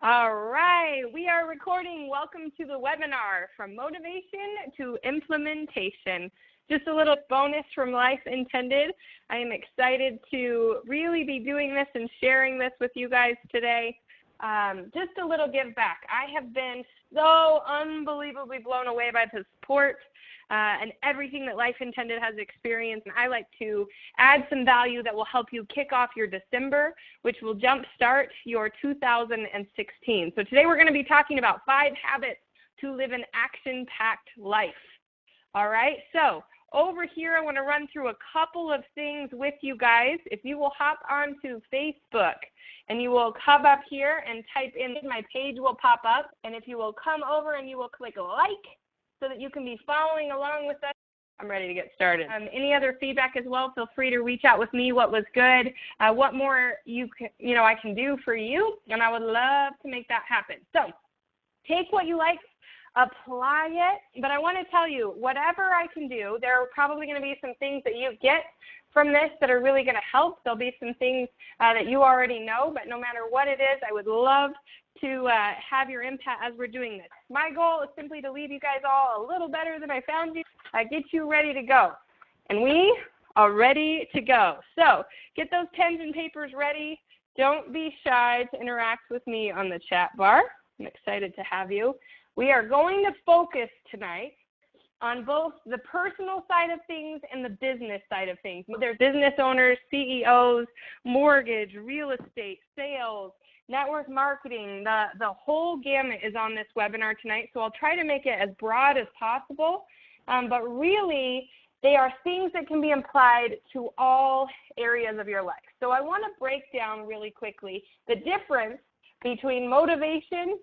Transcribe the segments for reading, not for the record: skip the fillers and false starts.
All right, we are recording. Welcome to the webinar, From Motivation to Implementation. Just a little bonus from Life Intended. I am excited to really be doing this and sharing this with you guys today. Just a little give back. I have been so unbelievably blown away by the support and everything that Life Intended has experienced. And I like to add some value that will help you kick off your December, which will jumpstart your 2016. So today we're going to be talking about 5 habits to live an action-packed life. All right, so over here I want to run through a couple of things with you guys. If you will hop onto Facebook and you will come up here and type in, my page will pop up. And if you will come over and you will click like, so that you can be following along with us. I'm ready to get started. Any other feedback as well, feel free to reach out with me. What was good? What more I can do for you, and I would love to make that happen. So take what you like, apply it, but I want to tell you, whatever I can do, there are probably going to be some things that you get from this that are really going to help. There'll be some things that you already know, but no matter what it is, I would love to have your impact as we're doing this. My goal is simply to leave you guys all a little better than I found you, get you ready to go. And we are ready to go. So get those pens and papers ready. Don't be shy to interact with me on the chat bar. I'm excited to have you. We are going to focus tonight on both the personal side of things and the business side of things. There's business owners, CEOs, mortgage, real estate, sales, network marketing, the whole gamut is on this webinar tonight, so I'll try to make it as broad as possible, but really they are things that can be applied to all areas of your life. So I want to break down really quickly the difference between motivation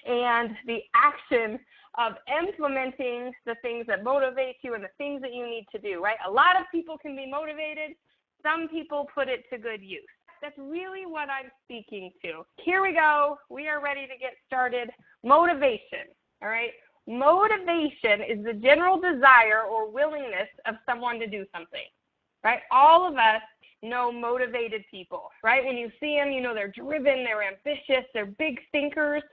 and the action of implementing the things that motivate you and the things that you need to do, right? A lot of people can be motivated. Some people put it to good use. That's really what I'm speaking to. Here we go. We are ready to get started. Motivation, all right? Motivation is the general desire or willingness of someone to do something, right? All of us know motivated people, right? When you see them, you know they're driven, they're ambitious, they're big thinkers.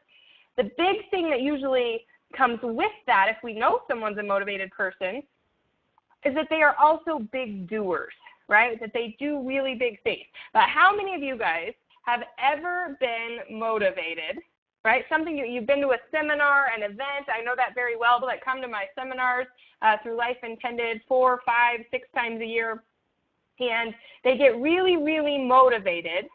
The big thing that usually comes with that, if we know someone's a motivated person, is that they are also big doers, right? That they do really big things. But how many of you guys have ever been motivated, right? Something you've been to a seminar, an event, I know that very well, but come to my seminars through Life Intended 4, 5, 6 times a year, and they get really, really motivated.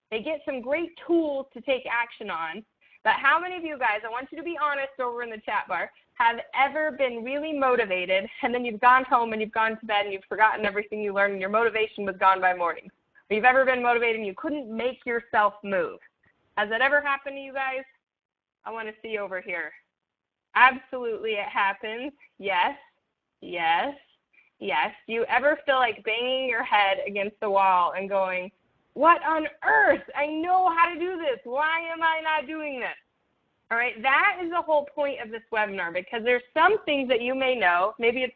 They get some great tools to take action on. But how many of you guys, I want you to be honest over in the chat bar, have ever been really motivated and then you've gone home and you've gone to bed and you've forgotten everything you learned and your motivation was gone by morning? Or you've ever been motivated and you couldn't make yourself move? Has that ever happened to you guys? I want to see over here. Absolutely it happens. Yes, yes, yes. Do you ever feel like banging your head against the wall and going, what on earth? I know how to do this. Why am I not doing this? All right, that is the whole point of this webinar, because there's some things that you may know. Maybe it's,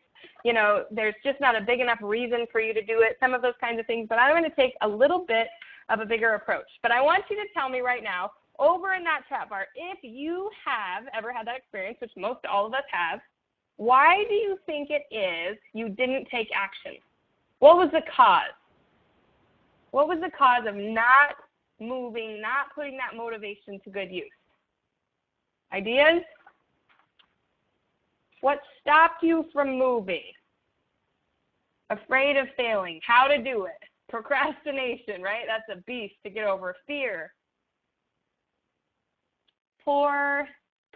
there's just not a big enough reason for you to do it, some of those kinds of things, but I'm going to take a little bit of a bigger approach. But I want you to tell me right now, over in that chat bar, if you have ever had that experience, which most all of us have, why do you think it is you didn't take action? What was the cause? What was the cause of not moving, not putting that motivation to good use? Ideas? What stopped you from moving? Afraid of failing. How to do it? Procrastination, right? That's a beast to get over. Fear. Poor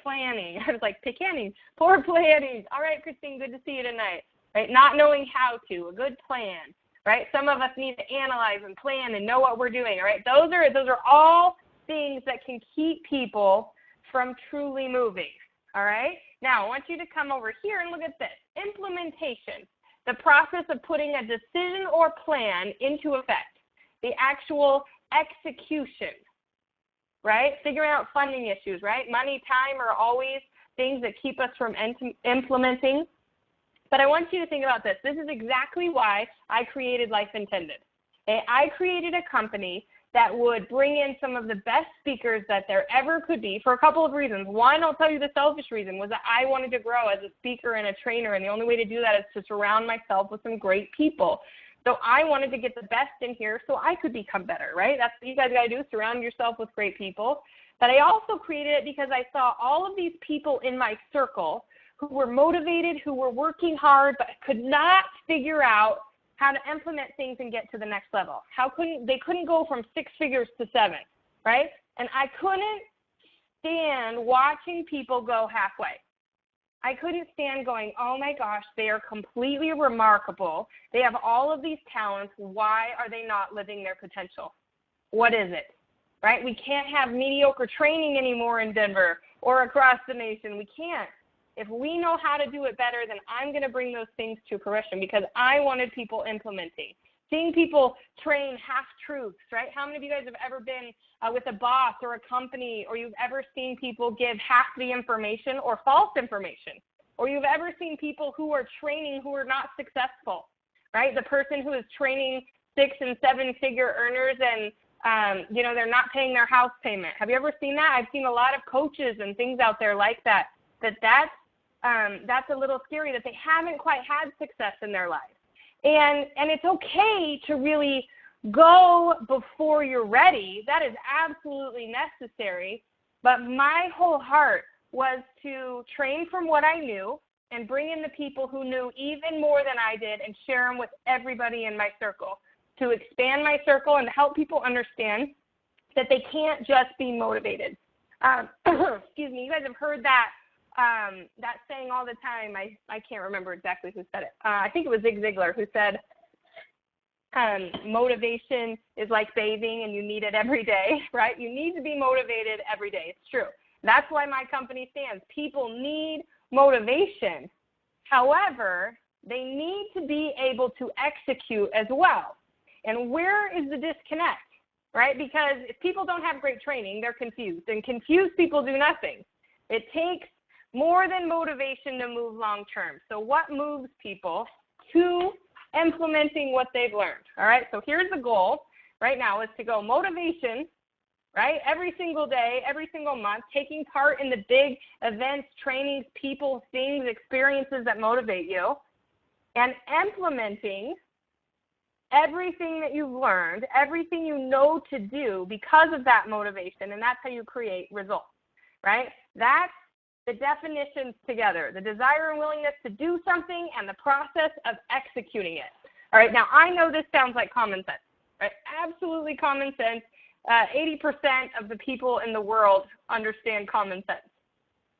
planning. I was like, planning. Poor planning. All right, Christine, good to see you tonight. Right? Not knowing how to. A good plan. Right? Some of us need to analyze and plan and know what we're doing. All right? Those are all things that can keep people from truly moving. All right? Now, I want you to come over here and look at this. Implementation, the process of putting a decision or plan into effect, the actual execution, right? Figuring out funding issues, right? Money, time are always things that keep us from implementing. But I want you to think about this. This is exactly why I created Life Intended. I created a company that would bring in some of the best speakers that there ever could be for a couple of reasons. One, I'll tell you the selfish reason, was that I wanted to grow as a speaker and a trainer, and the only way to do that is to surround myself with some great people. So I wanted to get the best in here so I could become better, right? That's what you guys got to do, surround yourself with great people. But I also created it because I saw all of these people in my circle who were motivated, who were working hard, but could not figure out how to implement things and get to the next level. They couldn't go from 6 figures to 7, right? And I couldn't stand watching people go halfway. I couldn't stand going, oh my gosh, they are completely remarkable. They have all of these talents. Why are they not living their potential? What is it, right? We can't have mediocre training anymore in Denver or across the nation. We can't. If we know how to do it better, then I'm going to bring those things to fruition because I wanted people implementing. Seeing people train half-truths, right? How many of you guys have ever been with a boss or a company, or you've ever seen people give half the information or false information? Or you've ever seen people who are training who are not successful, right? The person who is training 6- and 7-figure earners and, they're not paying their house payment. Have you ever seen that? I've seen a lot of coaches and things out there like that. That's a little scary that they haven't quite had success in their life. And it's okay to really go before you're ready. That is absolutely necessary. But my whole heart was to train from what I knew and bring in the people who knew even more than I did and share them with everybody in my circle, to expand my circle and help people understand that they can't just be motivated. Excuse me, you guys have heard that saying all the time. I can't remember exactly who said it. I think it was Zig Ziglar who said, motivation is like bathing and you need it every day, right? You need to be motivated every day. It's true. That's why my company stands. People need motivation. However, they need to be able to execute as well. And where is the disconnect, right? Because if people don't have great training, they're confused. And confused people do nothing. It takes more than motivation to move long term. So what moves people to implementing what they've learned? All right, so here's the goal right now is to go motivation, right? Every single day, every single month, taking part in the big events, trainings, people, things, experiences that motivate you, and implementing everything that you've learned, everything you know to do because of that motivation, and that's how you create results, right? That's the definitions together, the desire and willingness to do something and the process of executing it. All right, now I know this sounds like common sense, right? Absolutely common sense. 80% of the people in the world understand common sense,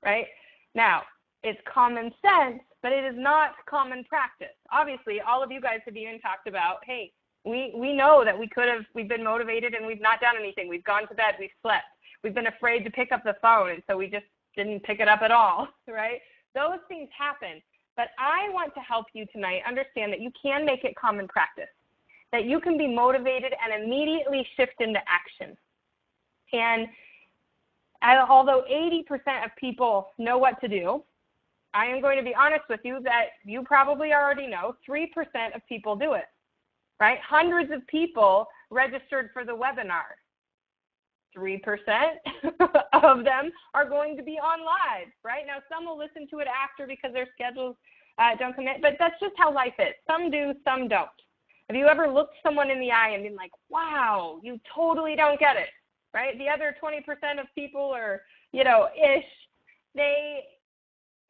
right? Now, it's common sense, but it is not common practice. Obviously, all of you guys have even talked about, hey, we know that we've been motivated and we've not done anything. We've gone to bed, we've slept. We've been afraid to pick up the phone, and so we just didn't pick it up at all, right? Those things happen. But I want to help you tonight understand that you can make it common practice, that you can be motivated and immediately shift into action. And although 80% of people know what to do, I am going to be honest with you that you probably already know 3% of people do it, right? Hundreds of people registered for the webinar. 3% of them are going to be on live, right? Now, some will listen to it after because their schedules don't commit, but that's just how life is. Some do, some don't. Have you ever looked someone in the eye and been like, wow, you totally don't get it, right? The other 20% of people are, ish,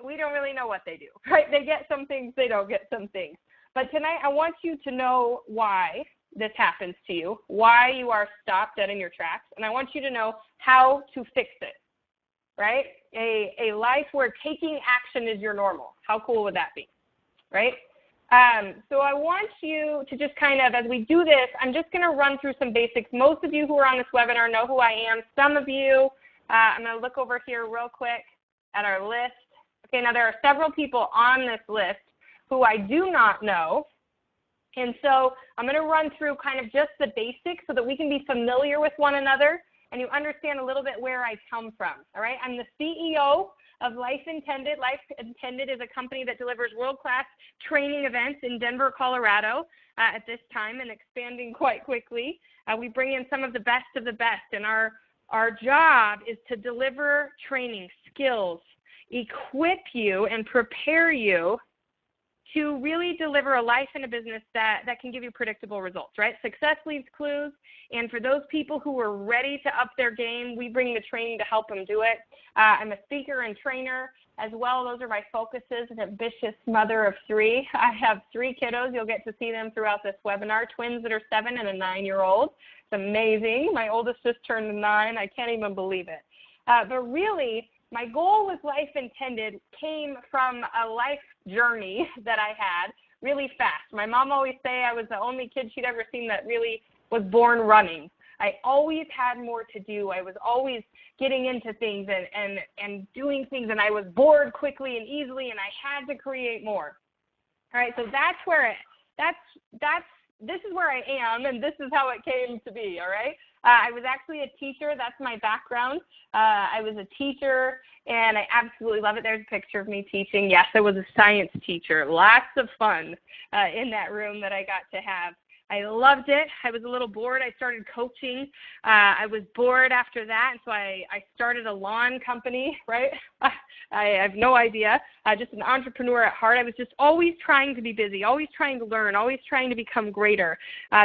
we don't really know what they do, right? They get some things, they don't get some things. But tonight, I want you to know why this happens to you, why you are stopped dead in your tracks, and I want you to know how to fix it, right? A life where taking action is your normal. How cool would that be, right? So I want you to just kind of, as we do this, I'm just going to run through some basics. Most of you who are on this webinar know who I am. Some of you, I'm going to look over here real quick at our list. Okay, now there are several people on this list who I do not know. And so I'm going to run through kind of just the basics so that we can be familiar with one another and you understand a little bit where I come from, all right? I'm the CEO of Life Intended. Life Intended is a company that delivers world-class training events in Denver, Colorado at this time, and expanding quite quickly. We bring in some of the best, and our job is to deliver training, skills, equip you and prepare you to really deliver a life and a business that can give you predictable results, right? Success leaves clues, and for those people who are ready to up their game, we bring the training to help them do it. I'm a speaker and trainer as well. Those are my focuses. An ambitious mother of 3. I have 3 kiddos. You'll get to see them throughout this webinar, twins that are 7 and a 9-year-old. It's amazing. My oldest just turned 9. I can't even believe it. But really, my goal with Life Intended came from a life journey that I had really fast. My mom always say I was the only kid she'd ever seen that really was born running. I always had more to do. I was always getting into things and doing things, and I was bored quickly and easily, and I had to create more. All right, so this is where I am, and this is how it came to be, all right? I was actually a teacher. That's my background. I was a teacher, and I absolutely love it. There's a picture of me teaching. Yes, I was a science teacher. Lots of fun in that room that I got to have. I loved it. I was a little bored. I started coaching. I was bored after that, and so I started a lawn company, right? I have no idea. Just an entrepreneur at heart. I was just always trying to be busy, always trying to learn, always trying to become greater.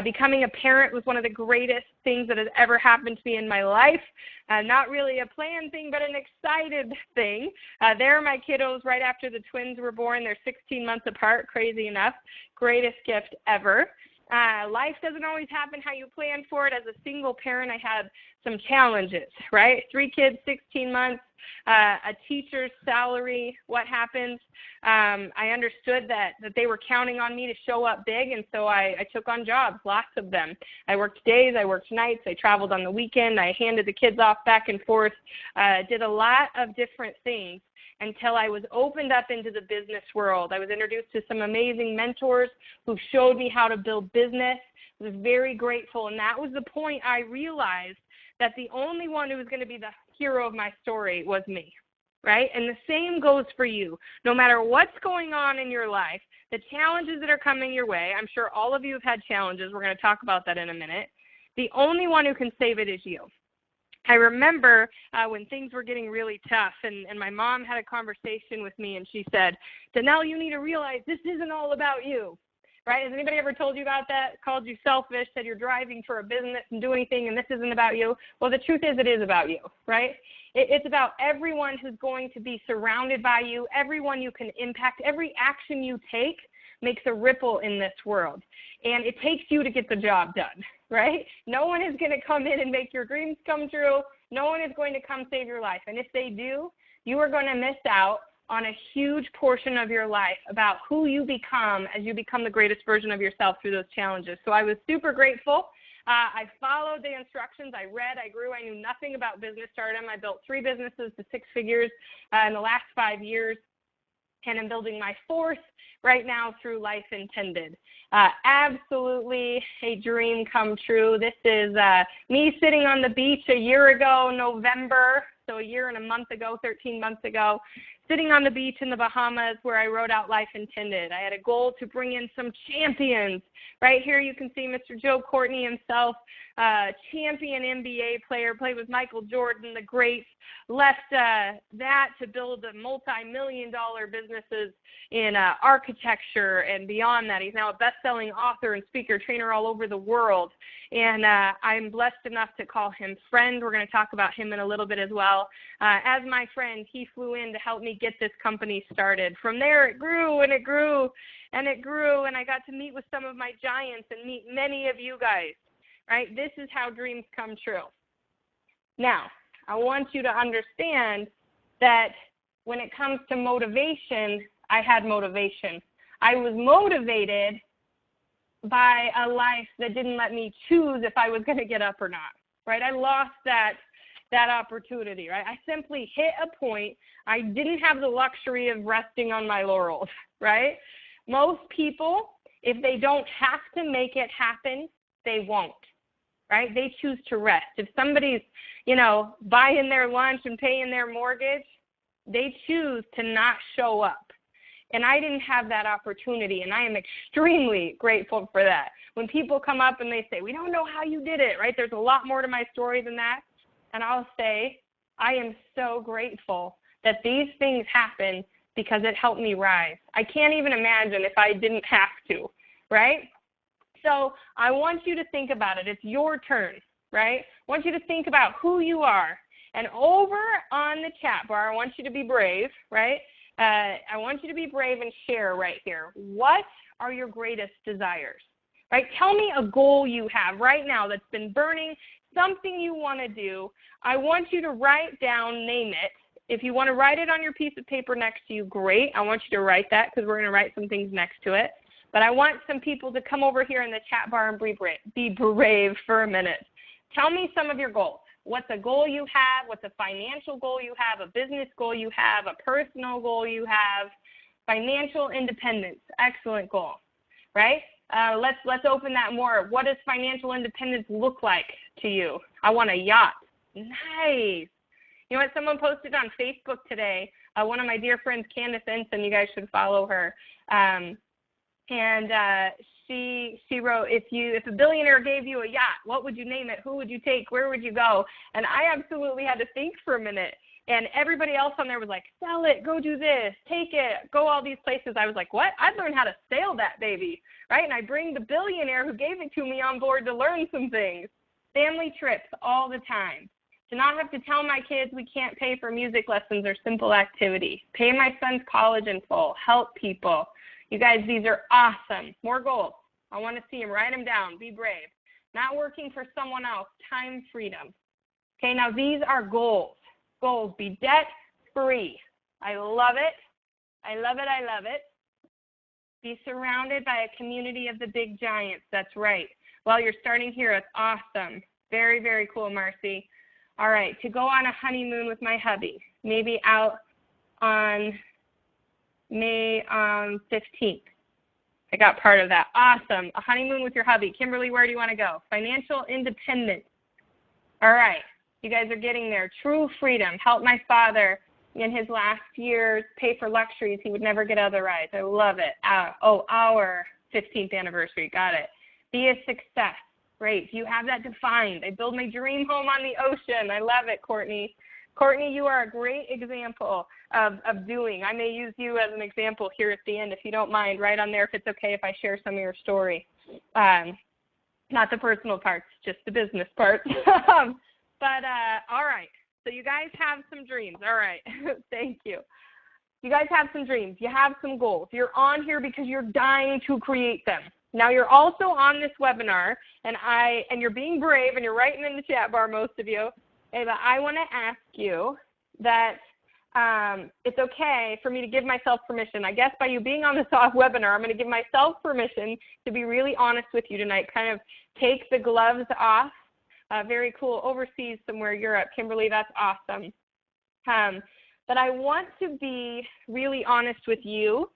Becoming a parent was one of the greatest things that has ever happened to me in my life. Not really a planned thing, but an excited thing. There are my kiddos right after the twins were born. They're 16 months apart, crazy enough. Greatest gift ever. Life doesn't always happen how you plan for it. As a single parent, I had some challenges, right? 3 kids, 16 months, a teacher's salary. What happens? I understood that they were counting on me to show up big, and so I took on jobs, lots of them. I worked days, I worked nights, I traveled on the weekend, I handed the kids off back and forth, did a lot of different things until I was opened up into the business world. I was introduced to some amazing mentors who showed me how to build business. I was very grateful, and that was the point I realized that the only one who was going to be the hero of my story was me, right? And the same goes for you. No matter what's going on in your life, the challenges that are coming your way, I'm sure all of you have had challenges. We're going to talk about that in a minute. The only one who can save it is you. I remember when things were getting really tough, and my mom had a conversation with me, and she said, Danelle, you need to realize this isn't all about you, right? Has anybody ever told you about that, called you selfish, said you're driving for a business and doing things, and this isn't about you? Well, the truth is it is about you, right? It's about everyone who's going to be surrounded by you, everyone you can impact. Every action you take makes a ripple in this world, and it takes you to get the job done, right? No one is going to come in and make your dreams come true. No one is going to come save your life, and if they do, you are going to miss out on a huge portion of your life about who you become as you become the greatest version of yourself through those challenges. So I was super grateful. I followed the instructions. I read, I grew. I knew nothing about business stardom. I built 3 businesses to 6 figures in the last 5 years, and I'm building my 4th right now through Life Intended. Absolutely a dream come true. This is me sitting on the beach a year ago, November, so a year and a month ago, 13 months ago, sitting on the beach in the Bahamas where I wrote out Life Intended. I had a goal to bring in some champions. Right here you can see Mr. Joe Courtney himself, champion NBA player, played with Michael Jordan, the great, left that to build multi-million-dollar businesses in architecture and beyond that. He's now a best-selling author and speaker, trainer all over the world. And I'm blessed enough to call him friend. We're going to talk about him in a little bit as well. As my friend, he flew in to help me get this company started. From there, it grew and it grew and it grew, and I got to meet with some of my giants and meet many of you guys, right? This is how dreams come true. Now, I want you to understand that when it comes to motivation, I had motivation. I was motivated by a life that didn't let me choose if I was going to get up or not, right? I lost that opportunity, right? I simply hit a point. I didn't have the luxury of resting on my laurels, right? Most people, if they don't have to make it happen, they won't, right? They choose to rest. If somebody's, you know, buying their lunch and paying their mortgage, they choose to not show up. And I didn't have that opportunity, and I am extremely grateful for that. When people come up and they say, we don't know how you did it, right? There's a lot more to my story than that. And I'll say, I am so grateful that these things happen because it helped me rise. I can't even imagine if I didn't have to, right? So I want you to think about it. It's your turn, right? I want you to think about who you are. And over on the chat bar, I want you to be brave, right? I want you to be brave and share right here. What are your greatest desires, right? Tell me a goal you have right now that's been burning, something you want to do. I want you to write down, name it. If you want to write it on your piece of paper next to you, great. I want you to write that because we're going to write some things next to it. But I want some people to come over here in the chat bar and be brave for a minute. Tell me some of your goals. What's a goal you have? What's a financial goal you have? A business goal you have? A personal goal you have? Financial independence, excellent goal, right? Let's open that more. What does financial independence look like to you? I want a yacht. Nice. You know what? Someone posted on Facebook today. One of my dear friends, Candace Ensign. You guys should follow her. She wrote, if a billionaire gave you a yacht, what would you name it? Who would you take? Where would you go? And I absolutely had to think for a minute. And everybody else on there was like, sell it, go do this, take it, go all these places. I was like, what? I'd learn how to sail that baby, right? And I bring the billionaire who gave it to me on board to learn some things. Family trips all the time. To not have to tell my kids we can't pay for music lessons or simple activity. Pay my son's college in full. Help people. You guys, these are awesome. More goals. I want to see them. Write them down. Be brave. Not working for someone else. Time freedom. Okay, now these are goals. Goals. Be debt-free. I love it. I love it. I love it. Be surrounded by a community of the big giants. That's right. Well, you're starting here. It's awesome. Very, very cool, Marcy. All right, to go on a honeymoon with my hubby. Maybe out on May 15th. I got part of that. Awesome. A honeymoon with your hubby. Kimberly, where do you want to go? Financial independence. All right. You guys are getting there. True freedom. Help my father in his last years pay for luxuries he would never get otherwise. I love it. Our 15th anniversary. Got it. Be a success. Great. You have that defined. I build my dream home on the ocean. I love it, Courtney. Courtney, you are a great example of doing. I may use you as an example here at the end if you don't mind. Right on there if it's okay if I share some of your story. Not the personal parts, just the business parts. All right. So you guys have some dreams. All right. Thank you. You guys have some dreams. You have some goals. You're on here because you're dying to create them. Now you're also on this webinar, and you're being brave, and you're writing in the chat bar, most of you. And I want to ask you that it's okay for me to give myself permission. I guess by you being on this webinar, I'm going to give myself permission to be really honest with you tonight, kind of take the gloves off. Very cool. Overseas somewhere, Europe. Kimberly, that's awesome. But I want to be really honest with you.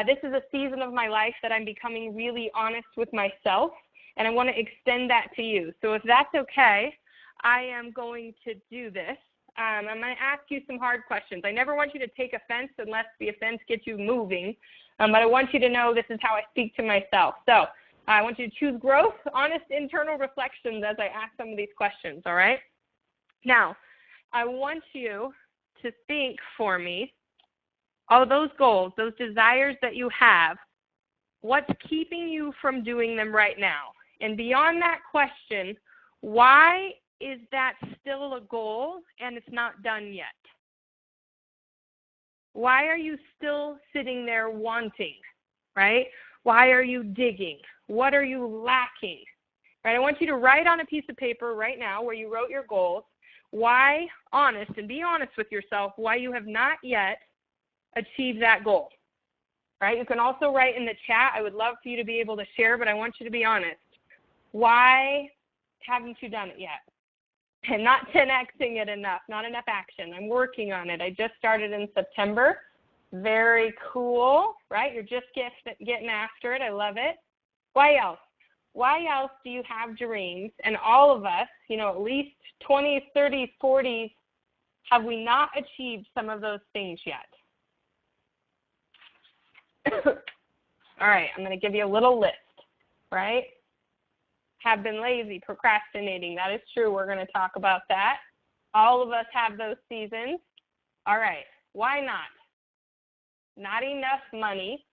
This is a season of my life that I'm becoming really honest with myself, and I want to extend that to you. So if that's okay, I am going to do this. I'm going to ask you some hard questions. I never want you to take offense unless the offense gets you moving, but I want you to know this is how I speak to myself. So I want you to choose growth, honest internal reflections as I ask some of these questions, all right? Now, I want you to think for me, all those goals, those desires that you have, what's keeping you from doing them right now? And beyond that question, why is that still a goal and it's not done yet? Why are you still sitting there wanting, right? Why are you digging? What are you lacking? Right? I want you to write on a piece of paper right now where you wrote your goals, why, honest, and be honest with yourself, why you have not yet achieved that goal. Right? You can also write in the chat. I would love for you to be able to share, but I want you to be honest. Why haven't you done it yet? And not 10xing it enough, not enough action. I'm working on it. I just started in September. Very cool, right? You're just getting after it. I love it. Why else? why else do you have dreams? And all of us, at least 20s, 30s, 40s, have we not achieved some of those things yet? All right, I'm going to give you a little list, right? Have been lazy, procrastinating. That is true. We're going to talk about that. All of us have those seasons. All right, why not? Not enough money.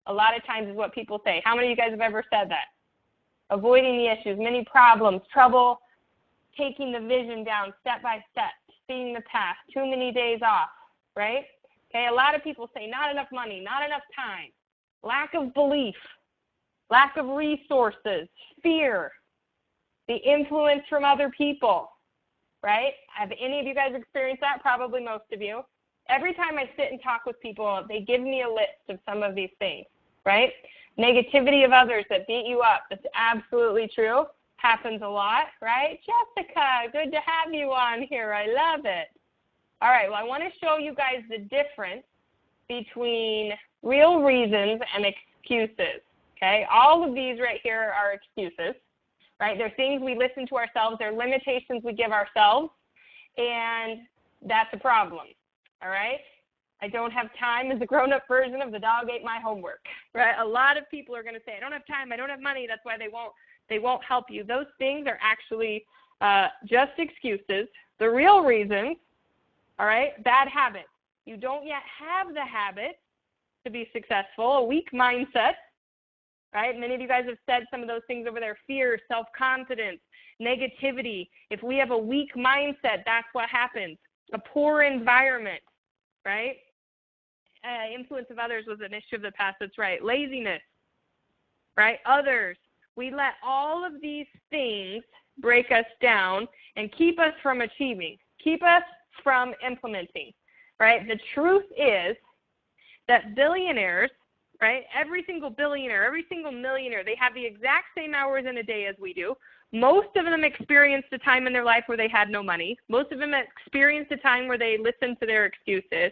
A lot of times is what people say. How many of you guys have ever said that? Avoiding the issues, many problems, trouble taking the vision down step by step, seeing the path, too many days off, right? Okay, a lot of people say not enough money, not enough time, lack of belief, lack of resources, fear, the influence from other people, right? Have any of you guys experienced that? Probably most of you. Every time I sit and talk with people, they give me a list of some of these things, right? Negativity of others that beat you up. That's absolutely true. Happens a lot, right? Jessica, good to have you on here. I love it. All right, well, I want to show you guys the difference between real reasons and excuses, okay? All of these right here are excuses, right? They're things we listen to ourselves. They're limitations we give ourselves, and that's a problem, all right? I don't have time is the grown-up version of the dog ate my homework, right? A lot of people are going to say, I don't have time, I don't have money, that's why they won't help you. Those things are actually just excuses. The real reasons, all right, bad habits. You don't yet have the habit to be successful, a weak mindset, right? Many of you guys have said some of those things over there, fear, self-confidence, negativity. If we have a weak mindset, that's what happens. A poor environment, right? Influence of others was an issue of the past, that's right. Laziness, right? Others. We let all of these things break us down and keep us from achieving, keep us from implementing, right? The truth is that billionaires, right, every single billionaire, every single millionaire, they have the exact same hours in a day as we do. Most of them experienced a time in their life where they had no money. Most of them experienced a time where they listened to their excuses.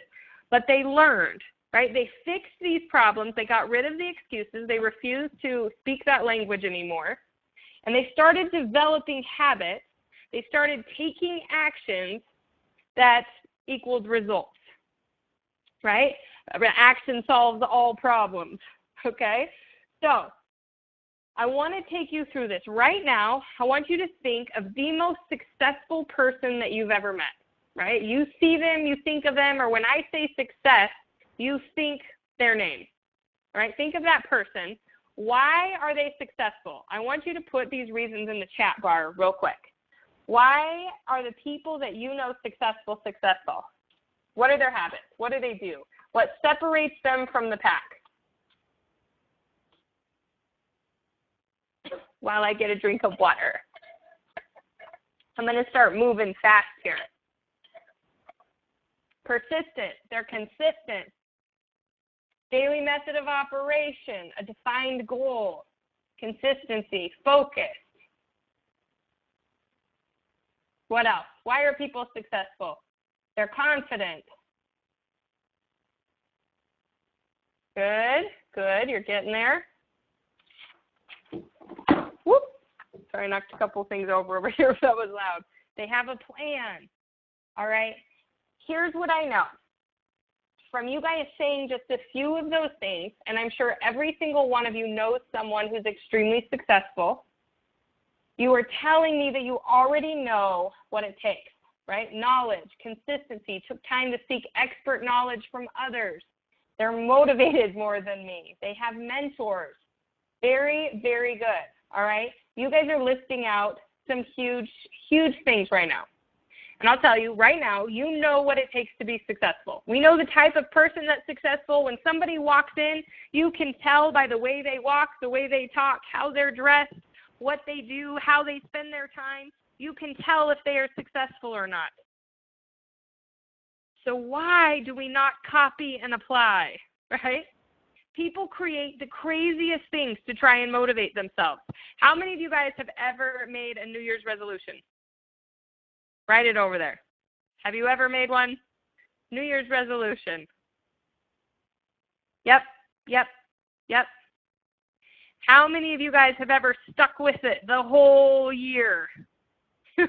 But they learned, right? They fixed these problems. They got rid of the excuses. They refused to speak that language anymore. And they started developing habits. They started taking actions that equaled results, right? Action solves all problems, okay? So I want to take you through this. Right now, I want you to think of the most successful person that you've ever met. Right? You see them, you think of them, or when I say success, you think their name. Right? Think of that person. Why are they successful? I want you to put these reasons in the chat bar real quick. Why are the people that you know successful? What are their habits? What do they do? What separates them from the pack? While I get a drink of water. I'm going to start moving fast here. Persistent, they're consistent. Daily method of operation, a defined goal, consistency, focus. What else? Why are people successful? They're confident. Good, good, you're getting there. Whoop. Sorry, I knocked a couple things over here if that was loud. They have a plan, all right? Here's what I know. From you guys saying just a few of those things, and I'm sure every single one of you knows someone who's extremely successful, you are telling me that you already know what it takes, right? Knowledge, consistency, took time to seek expert knowledge from others. They're motivated more than me. They have mentors. Very, very good, all right? You guys are listing out some huge, huge things right now. And I'll tell you, right now, you know what it takes to be successful. We know the type of person that's successful. When somebody walks in, you can tell by the way they walk, the way they talk, how they're dressed, what they do, how they spend their time. You can tell if they are successful or not. So why do we not copy and apply, right? People create the craziest things to try and motivate themselves. How many of you guys have ever made a New Year's resolution? Write it over there. Have you ever made one? New Year's resolution. Yep. How many of you guys have ever stuck with it the whole year?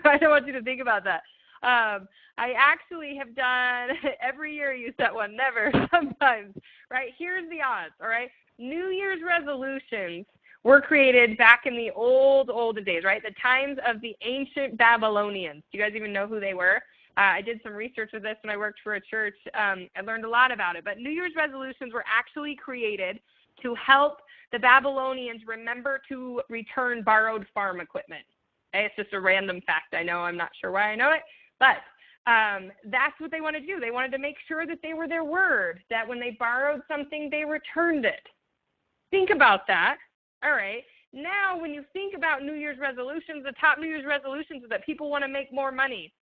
I don't want you to think about that. I actually have done every year you set one, never, sometimes, right? Here's the odds, all right? New Year's resolutions were created back in the olden days, right? The times of the ancient Babylonians. Do you guys even know who they were? I did some research with this when I worked for a church. I learned a lot about it. But New Year's resolutions were actually created to help the Babylonians remember to return borrowed farm equipment. Okay? It's just a random fact. I know. I'm not sure why I know it. But that's what they wanted to do. They wanted to make sure that they were their word, that when they borrowed something, they returned it. Think about that. All right. Now, when you think about New Year's resolutions, the top New Year's resolutions is that people want to make more money.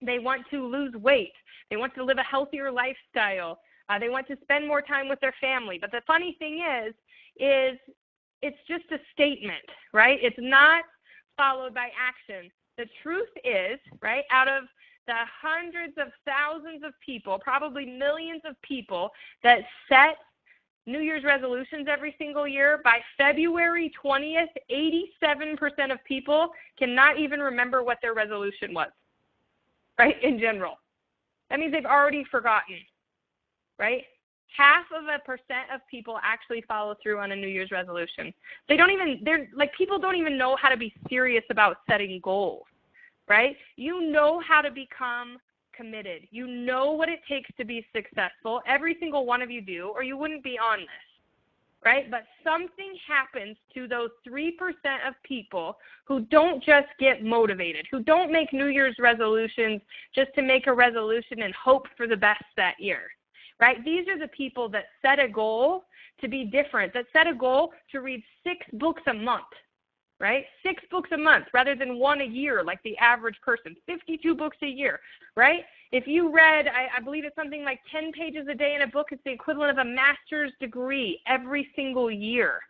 They want to lose weight. They want to live a healthier lifestyle. They want to spend more time with their family. But the funny thing is it's just a statement, right? It's not followed by action. The truth is, right, out of the hundreds of thousands of people, probably millions of people that set New Year's resolutions every single year, by February 20th, 87% of people cannot even remember what their resolution was, right, in general. That means they've already forgotten, right? 0.5% of people actually follow through on a New Year's resolution. People don't even know how to be serious about setting goals, right? You know how to become committed. You know what it takes to be successful. Every single one of you do, or you wouldn't be on this, right? But something happens to those 3% of people who don't just get motivated, who don't make New Year's resolutions just to make a resolution and hope for the best that year, right? These are the people that set a goal to be different, that set a goal to read 6 books a month, right? 6 books a month rather than 1 a year like the average person, 52 books a year, right? If you read, I believe it's something like 10 pages a day in a book, it's the equivalent of a master's degree every single year.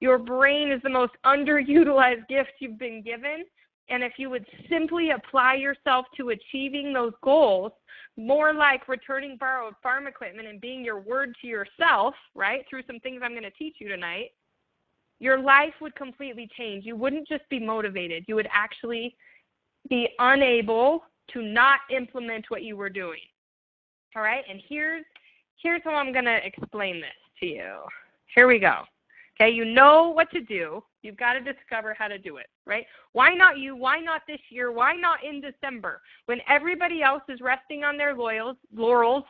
Your brain is the most underutilized gift you've been given, and if you would simply apply yourself to achieving those goals, more like returning borrowed farm equipment and being your word to yourself, right, through some things I'm going to teach you tonight, your life would completely change. You wouldn't just be motivated. You would actually be unable to not implement what you were doing. All right? And here's how I'm going to explain this to you. Here we go. Okay, you know what to do. You've got to discover how to do it, right? Why not you? Why not this year? Why not in December when everybody else is resting on their laurels,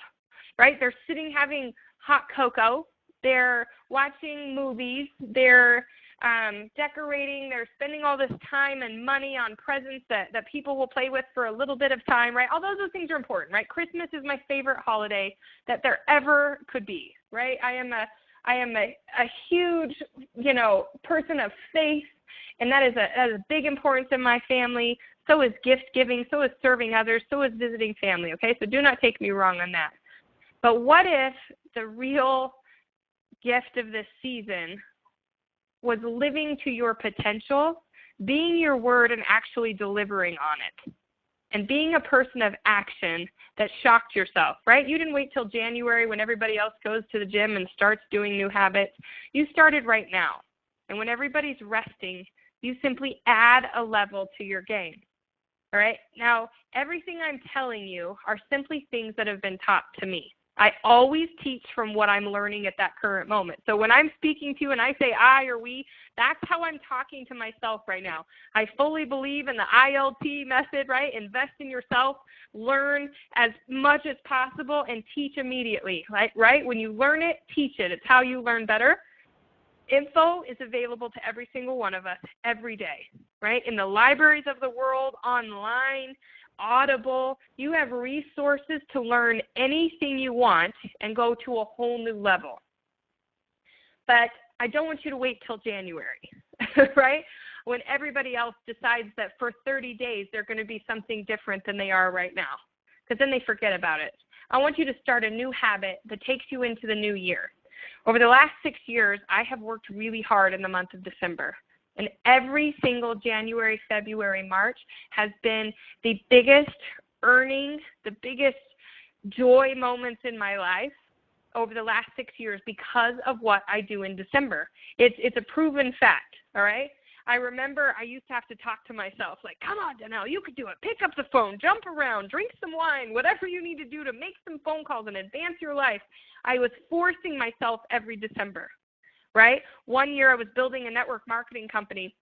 right? They're sitting having hot cocoa. They're watching movies. They're decorating. They're spending all this time and money on presents that people will play with for a little bit of time, right? Although those things are important, right? Christmas is my favorite holiday that there ever could be, right? I am a huge, person of faith, and that is a big importance in my family. So is gift giving, so is serving others, so is visiting family, okay? So do not take me wrong on that. But what if the real gift of this season was living to your potential, being your word and actually delivering on it, and being a person of action that shocked yourself, right? You didn't wait till January when everybody else goes to the gym and starts doing new habits. You started right now. And when everybody's resting, you simply add a level to your game, all right? Now, everything I'm telling you are simply things that have been taught to me. I always teach from what I'm learning at that current moment. So when I'm speaking to you and I say I or we, that's how I'm talking to myself right now. I fully believe in the ILT method, right? Invest in yourself, learn as much as possible, and teach immediately, right? When you learn it, teach it. It's how you learn better. Info is available to every single one of us every day, right? In the libraries of the world, online, Audible, you have resources to learn anything you want and go to a whole new level. But I don't want you to wait till January, right? When everybody else decides that for 30 days they're going to be something different than they are right now, because then they forget about it. I want you to start a new habit that takes you into the new year. Over the last 6 years, I have worked really hard in the month of December. And every single January, February, March has been the biggest earning, the biggest joy moments in my life, over the last 6 years because of what I do in December. It's a proven fact, all right? I remember I used to have to talk to myself, like, come on, Danelle, you could do it. Pick up the phone, jump around, drink some wine, whatever you need to do to make some phone calls and advance your life. I was forcing myself every December, right? One year I was building a network marketing company,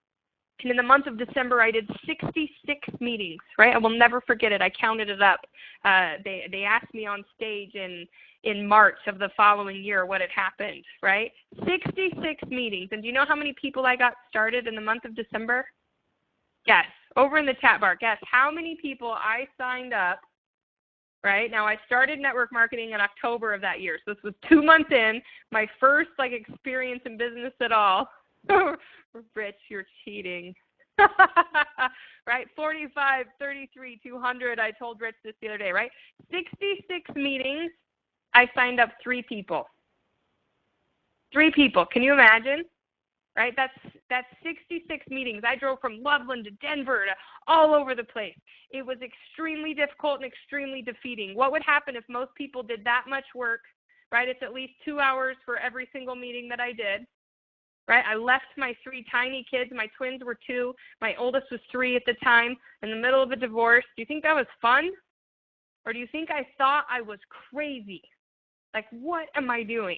and in the month of December I did 66 meetings, right? I will never forget it. I counted it up. They asked me on stage in March of the following year what had happened, right? 66 meetings. And do you know how many people I got started in the month of December? Guess. Over in the chat bar, guess how many people I signed up, right? Now, I started network marketing in October of that year. So this was 2 months in, my first experience in business at all. Rich, you're cheating. Right? 45, 33, 200. I told Rich this the other day, right? 66 meetings. I signed up 3 people. 3 people. Can you imagine? Right? That's 66 meetings. I drove from Loveland to Denver to all over the place. It was extremely difficult and extremely defeating. What would happen if most people did that much work? Right? It's at least 2 hours for every single meeting that I did. Right? I left my 3 tiny kids. My twins were 2. My oldest was 3 at the time, in the middle of a divorce. Do you think that was fun? Or do you think I thought I was crazy? Like, what am I doing?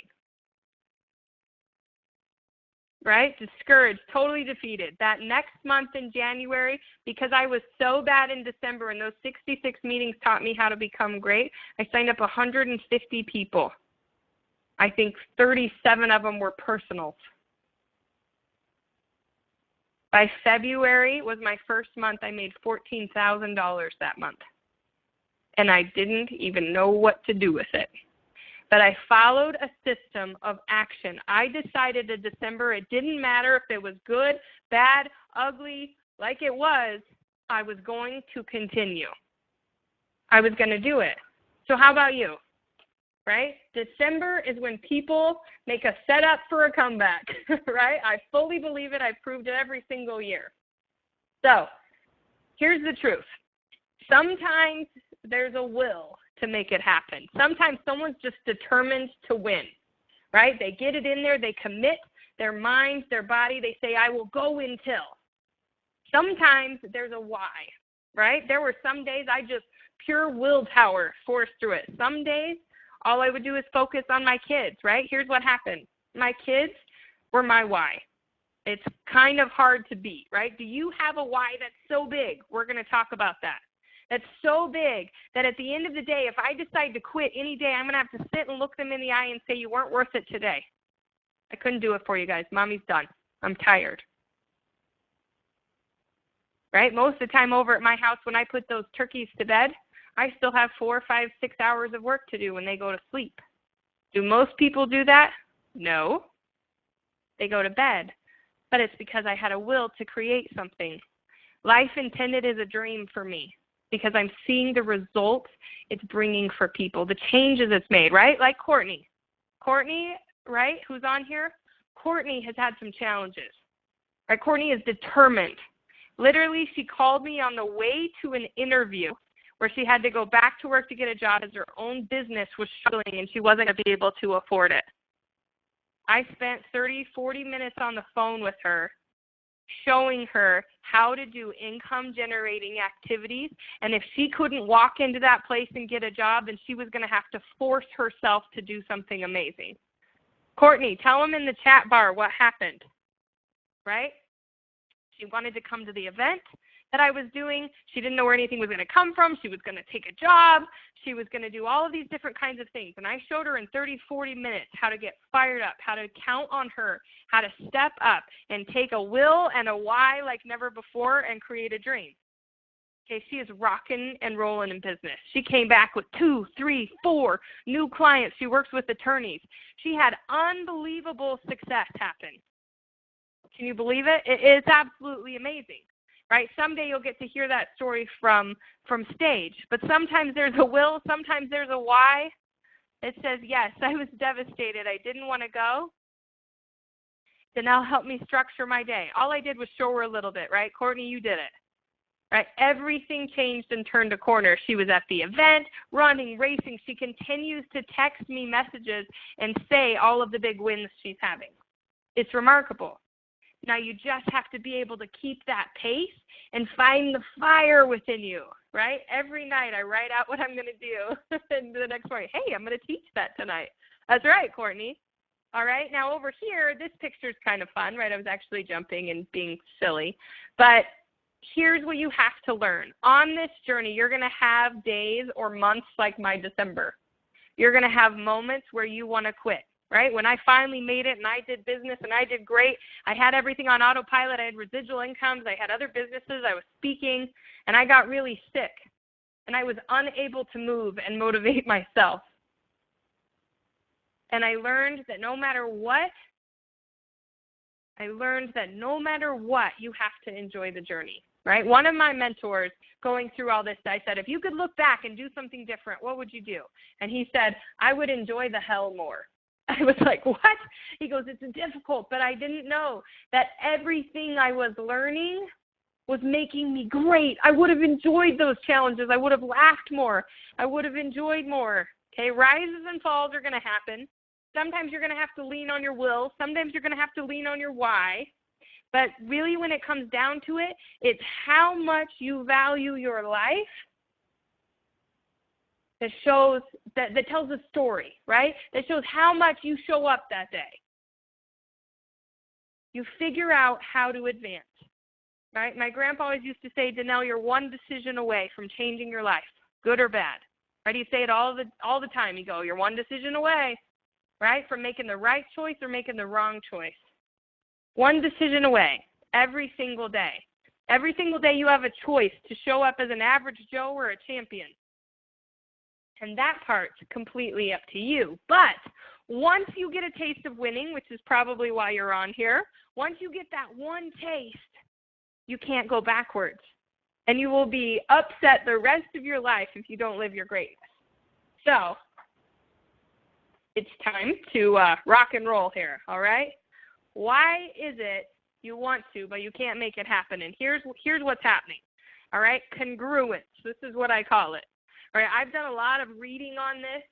Right? Discouraged, totally defeated. That next month in January, because I was so bad in December and those 66 meetings taught me how to become great, I signed up 150 people. I think 37 of them were personals. By February was my first month. I made $14,000 that month. And I didn't even know what to do with it. But I followed a system of action. I decided in December it didn't matter if it was good, bad, ugly, like it was, I was going to continue. I was going to do it. So how about you? Right? December is when people make a setup for a comeback, right? I fully believe it. I've proved it every single year. So here's the truth. Sometimes there's a will to make it happen. Sometimes someone's just determined to win, right? They get it in there. They commit their mind, their body. They say, I will go until. Sometimes there's a why, right? There were some days I just pure willpower forced through it. Some days all I would do is focus on my kids, right? Here's what happened. My kids were my why. It's kind of hard to beat, right? Do you have a why that's so big? We're going to talk about that. That's so big that at the end of the day, if I decide to quit any day, I'm going to have to sit and look them in the eye and say, you weren't worth it today. I couldn't do it for you guys. Mommy's done. I'm tired. Right? Most of the time over at my house, when I put those turkeys to bed, I still have 4, 5, 6 hours of work to do when they go to sleep. Do most people do that? No. They go to bed. But it's because I had a will to create something. Life intended is a dream for me because I'm seeing the results it's bringing for people, the changes it's made, right? Like Courtney. Courtney, right, who's on here? Courtney has had some challenges. Right? Courtney is determined. Literally, she called me on the way to an interview where she had to go back to work to get a job as her own business was struggling and she wasn't going to be able to afford it. I spent 30, 40 minutes on the phone with her, showing her how to do income-generating activities, and if she couldn't walk into that place and get a job, then she was going to have to force herself to do something amazing. Courtney, tell them in the chat bar what happened, right? She wanted to come to the event that I was doing. She didn't know where anything was going to come from. She was going to take a job. She was going to do all of these different kinds of things. And I showed her in 30, 40 minutes how to get fired up, how to count on her, how to step up and take a will and a why like never before and create a dream. Okay, she is rocking and rolling in business. She came back with 2, 3, 4 new clients. She works with attorneys. She had unbelievable success happen. Can you believe it? It's absolutely amazing. Right? Someday you'll get to hear that story from stage. But sometimes there's a will, sometimes there's a why. It says, yes, I was devastated. I didn't want to go. Danelle helped me structure my day. All I did was show her a little bit, right? Courtney, you did it. right? Everything changed and turned a corner. She was at the event, running, racing. She continues to text me messages and say all of the big wins she's having. It's remarkable. Now you just have to be able to keep that pace and find the fire within you, right? Every night I write out what I'm going to do, and the next morning, hey, I'm going to teach that tonight. That's right, Courtney. All right, now over here, this picture's kind of fun, right? I was actually jumping and being silly. But here's what you have to learn. On this journey, you're going to have days or months like my December. You're going to have moments where you want to quit. Right? When I finally made it and I did business and I did great, I had everything on autopilot. I had residual incomes. I had other businesses. I was speaking, and I got really sick. And I was unable to move and motivate myself. And I learned that no matter what, you have to enjoy the journey. Right? One of my mentors going through all this, I said, if you could look back and do something different, what would you do? And he said, I would enjoy the hell more. I was like, what? He goes, it's difficult, but I didn't know that everything I was learning was making me great. I would have enjoyed those challenges. I would have laughed more. I would have enjoyed more. Okay, rises and falls are going to happen. Sometimes you're going to have to lean on your will. Sometimes you're going to have to lean on your why. But really when it comes down to it, it's how much you value your life that shows, that tells a story, right? That shows how much you show up that day. You figure out how to advance, right? My grandpa always used to say, Danelle, you're one decision away from changing your life, good or bad. Right? He'd say it all the time. He'd go, you're one decision away, right? From making the right choice or making the wrong choice. One decision away every single day. Every single day you have a choice to show up as an average Joe or a champion. And that part's completely up to you. But once you get a taste of winning, which is probably why you're on here, once you get that one taste, you can't go backwards. And you will be upset the rest of your life if you don't live your greatness. So it's time to rock and roll here, all right? Why is it you want to, but you can't make it happen? And here's what's happening, all right? Congruence. This is what I call it. All right, I've done a lot of reading on this,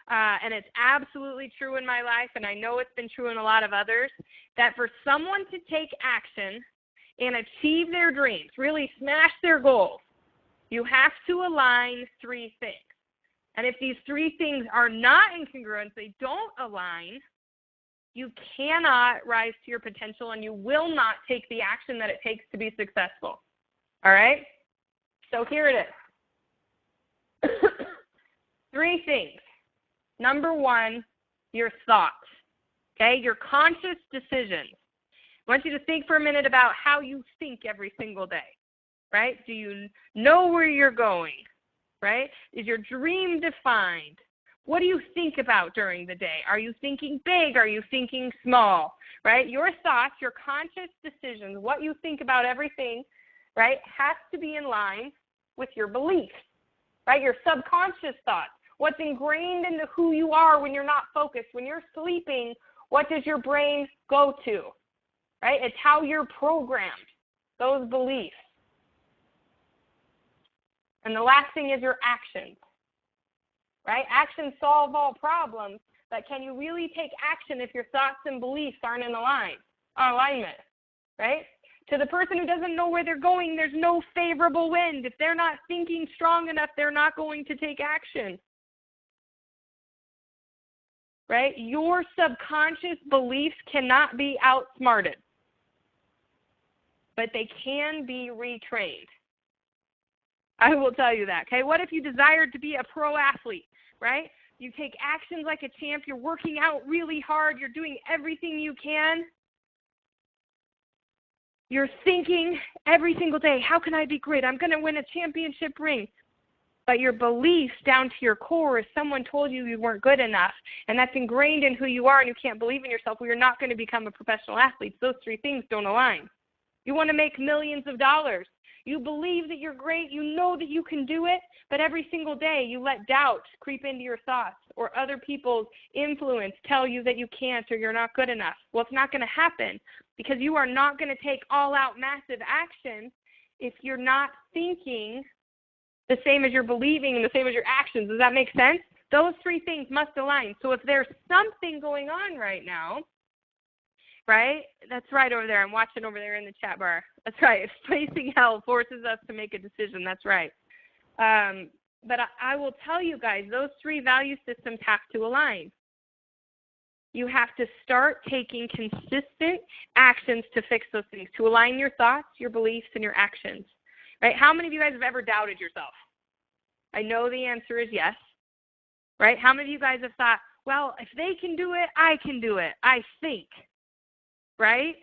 and it's absolutely true in my life, and I know it's been true in a lot of others, that for someone to take action and achieve their dreams, really smash their goals, you have to align three things. And if these three things are not in congruence, they don't align, you cannot rise to your potential, and you will not take the action that it takes to be successful. All right? So here it is. Three things. Number one, your thoughts, okay? Your conscious decisions. I want you to think for a minute about how you think every single day, right? Do you know where you're going, right? Is your dream defined? What do you think about during the day? Are you thinking big? Are you thinking small, right? Your thoughts, your conscious decisions, what you think about everything, right, has to be in line with your beliefs. Right, your subconscious thoughts, what's ingrained into who you are when you're not focused. When you're sleeping, what does your brain go to? Right, it's how you're programmed, those beliefs. And the last thing is your actions. Right, actions solve all problems, but can you really take action if your thoughts and beliefs aren't in alignment? Right? To the person who doesn't know where they're going, there's no favorable wind. If they're not thinking strong enough, they're not going to take action. Right? Your subconscious beliefs cannot be outsmarted, but they can be retrained. I will tell you that. Okay? What if you desired to be a pro athlete, right? You take actions like a champ. You're working out really hard. You're doing everything you can. You're thinking every single day, how can I be great? I'm going to win a championship ring. But your beliefs down to your core is someone told you you weren't good enough, and that's ingrained in who you are, and you can't believe in yourself. Well, you're not going to become a professional athlete. Those three things don't align. You want to make millions of dollars. You believe that you're great. You know that you can do it, but every single day you let doubt creep into your thoughts or other people's influence tell you that you can't or you're not good enough. Well, it's not going to happen because you are not going to take all-out massive action if you're not thinking the same as you're believing and the same as your actions. Does that make sense? Those three things must align. So if there's something going on right now, right? That's right over there. I'm watching over there in the chat bar. That's right. Facing hell forces us to make a decision. That's right. But I will tell you guys, those three value systems have to align. You have to start taking consistent actions to fix those things, to align your thoughts, your beliefs, and your actions. Right? How many of you guys have ever doubted yourself? I know the answer is yes. Right? How many of you guys have thought, well, if they can do it, I can do it, I think. Right?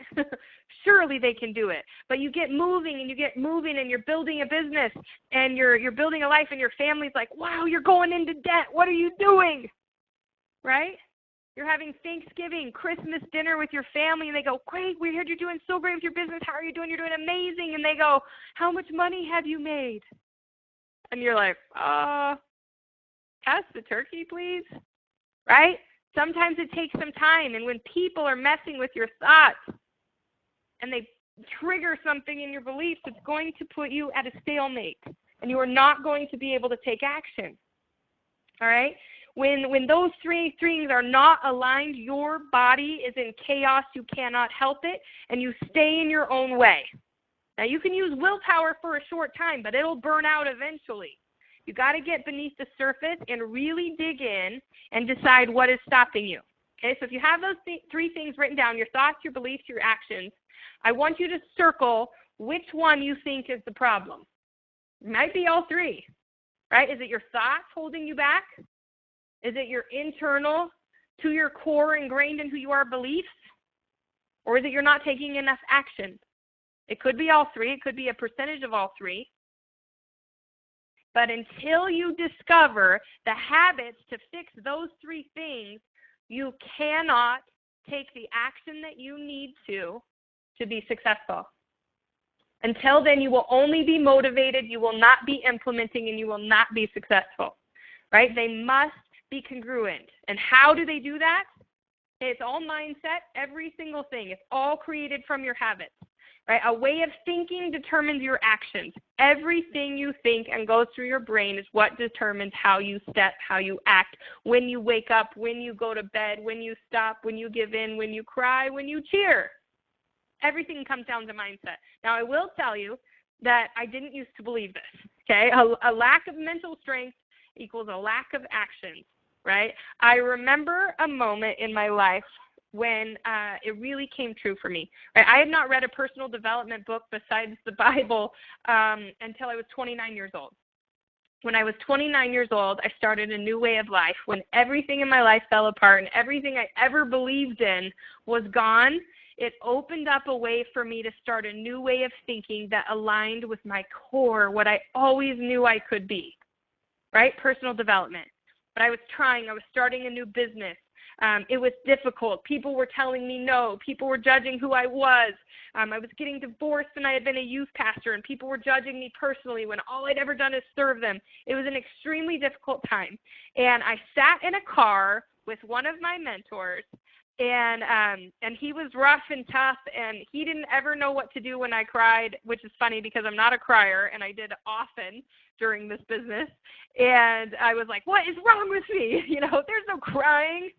Surely they can do it. But you get moving and you're building a business and you're building a life and your family's like, wow, you're going into debt. What are you doing? Right? You're having Thanksgiving, Christmas dinner with your family and they go, great, we heard you're doing so great with your business. How are you doing? You're doing amazing. And they go, how much money have you made? And you're like, pass the turkey, please. Right? Sometimes it takes some time, and when people are messing with your thoughts and they trigger something in your beliefs, it's going to put you at a stalemate, and you are not going to be able to take action. All right? When those three things are not aligned, your body is in chaos, you cannot help it, and you stay in your own way. Now, you can use willpower for a short time, but it'll burn out eventually. You got to get beneath the surface and really dig in and decide what is stopping you. Okay, so if you have those three things written down, your thoughts, your beliefs, your actions, I want you to circle which one you think is the problem. It might be all three, right? Is it your thoughts holding you back? Is it your internal, to your core, ingrained in who you are beliefs? Or is it you're not taking enough action? It could be all three. It could be a percentage of all three. But until you discover the habits to fix those three things, you cannot take the action that you need to be successful. Until then, you will only be motivated, you will not be implementing, and you will not be successful. Right? They must be congruent. And how do they do that? It's all mindset, every single thing. It's all created from your habits. Right? A way of thinking determines your actions. Everything you think and goes through your brain is what determines how you step, how you act, when you wake up, when you go to bed, when you stop, when you give in, when you cry, when you cheer. Everything comes down to mindset. Now, I will tell you that I didn't used to believe this. Okay? A lack of mental strength equals a lack of action. Right? I remember a moment in my life when it really came true for me. Right? I had not read a personal development book besides the Bible until I was 29 years old. When I was 29 years old, I started a new way of life. When everything in my life fell apart and everything I ever believed in was gone, it opened up a way for me to start a new way of thinking that aligned with my core, what I always knew I could be. Right? Personal development. But I was trying. I was starting a new business. It was difficult. People were telling me no. People were judging who I was. I was getting divorced and I had been a youth pastor, and people were judging me personally when all I'd ever done is serve them. It was an extremely difficult time. And I sat in a car with one of my mentors, and he was rough and tough, and he didn't ever know what to do when I cried, which is funny because I'm not a crier, and I did often during this business. And I was like, what is wrong with me? You know, there's no crying.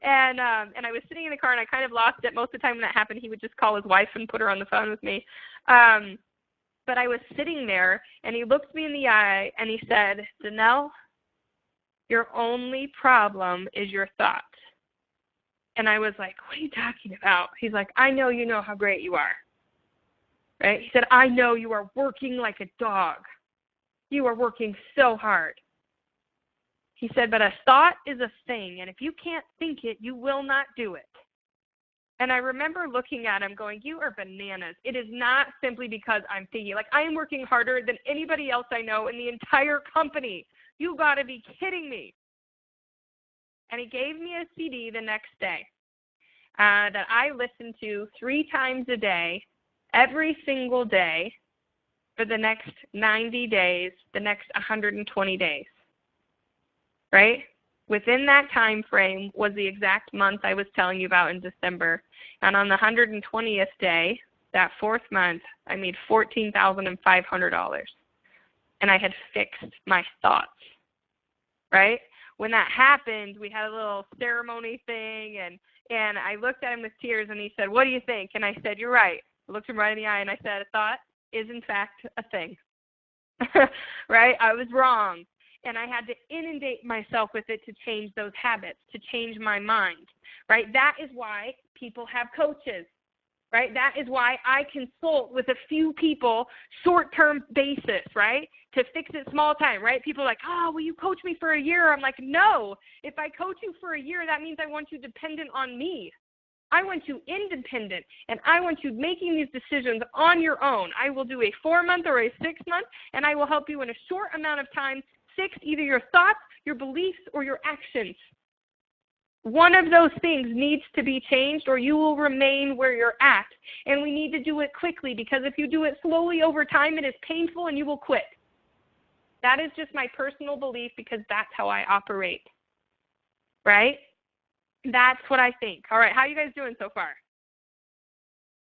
And I was sitting in the car, and I kind of lost it. Most of the time when that happened, he would just call his wife and put her on the phone with me. But I was sitting there, and he looked me in the eye, and he said, Danelle, your only problem is your thoughts. And I was like, what are you talking about? He's like, I know you know how great you are. Right? He said, I know you are working like a dog. You are working so hard. He said, but a thought is a thing, and if you can't think it, you will not do it. And I remember looking at him going, you are bananas. It is not simply because I'm thinking. Like, I am working harder than anybody else I know in the entire company. You got to be kidding me. And he gave me a CD the next day that I listened to 3 times a day, every single day, for the next 90 days, the next 120 days. Right? Within that time frame was the exact month I was telling you about in December. And on the 120th day, that 4th month, I made $14,500. And I had fixed my thoughts, right? When that happened, we had a little ceremony thing, and I looked at him with tears, and he said, "What do you think?" And I said, "You're right." I looked him right in the eye, and I said, "A thought is, in fact, a thing." Right? I was wrong. And I had to inundate myself with it to change those habits, to change my mind, right? That is why people have coaches, right? That is why I consult with a few people, short-term basis, right, to fix it small time, right? People are like, "Oh, will you coach me for a year?" I'm like, no. If I coach you for a year, that means I want you dependent on me. I want you independent, and I want you making these decisions on your own. I will do a 4-month or a 6-month, and I will help you in a short amount of time fix either your thoughts, your beliefs, or your actions. One of those things needs to be changed, or you will remain where you're at. And we need to do it quickly, because if you do it slowly over time, it is painful and you will quit. That is just my personal belief, because that's how I operate, right? That's what I think. All right, how are you guys doing so far?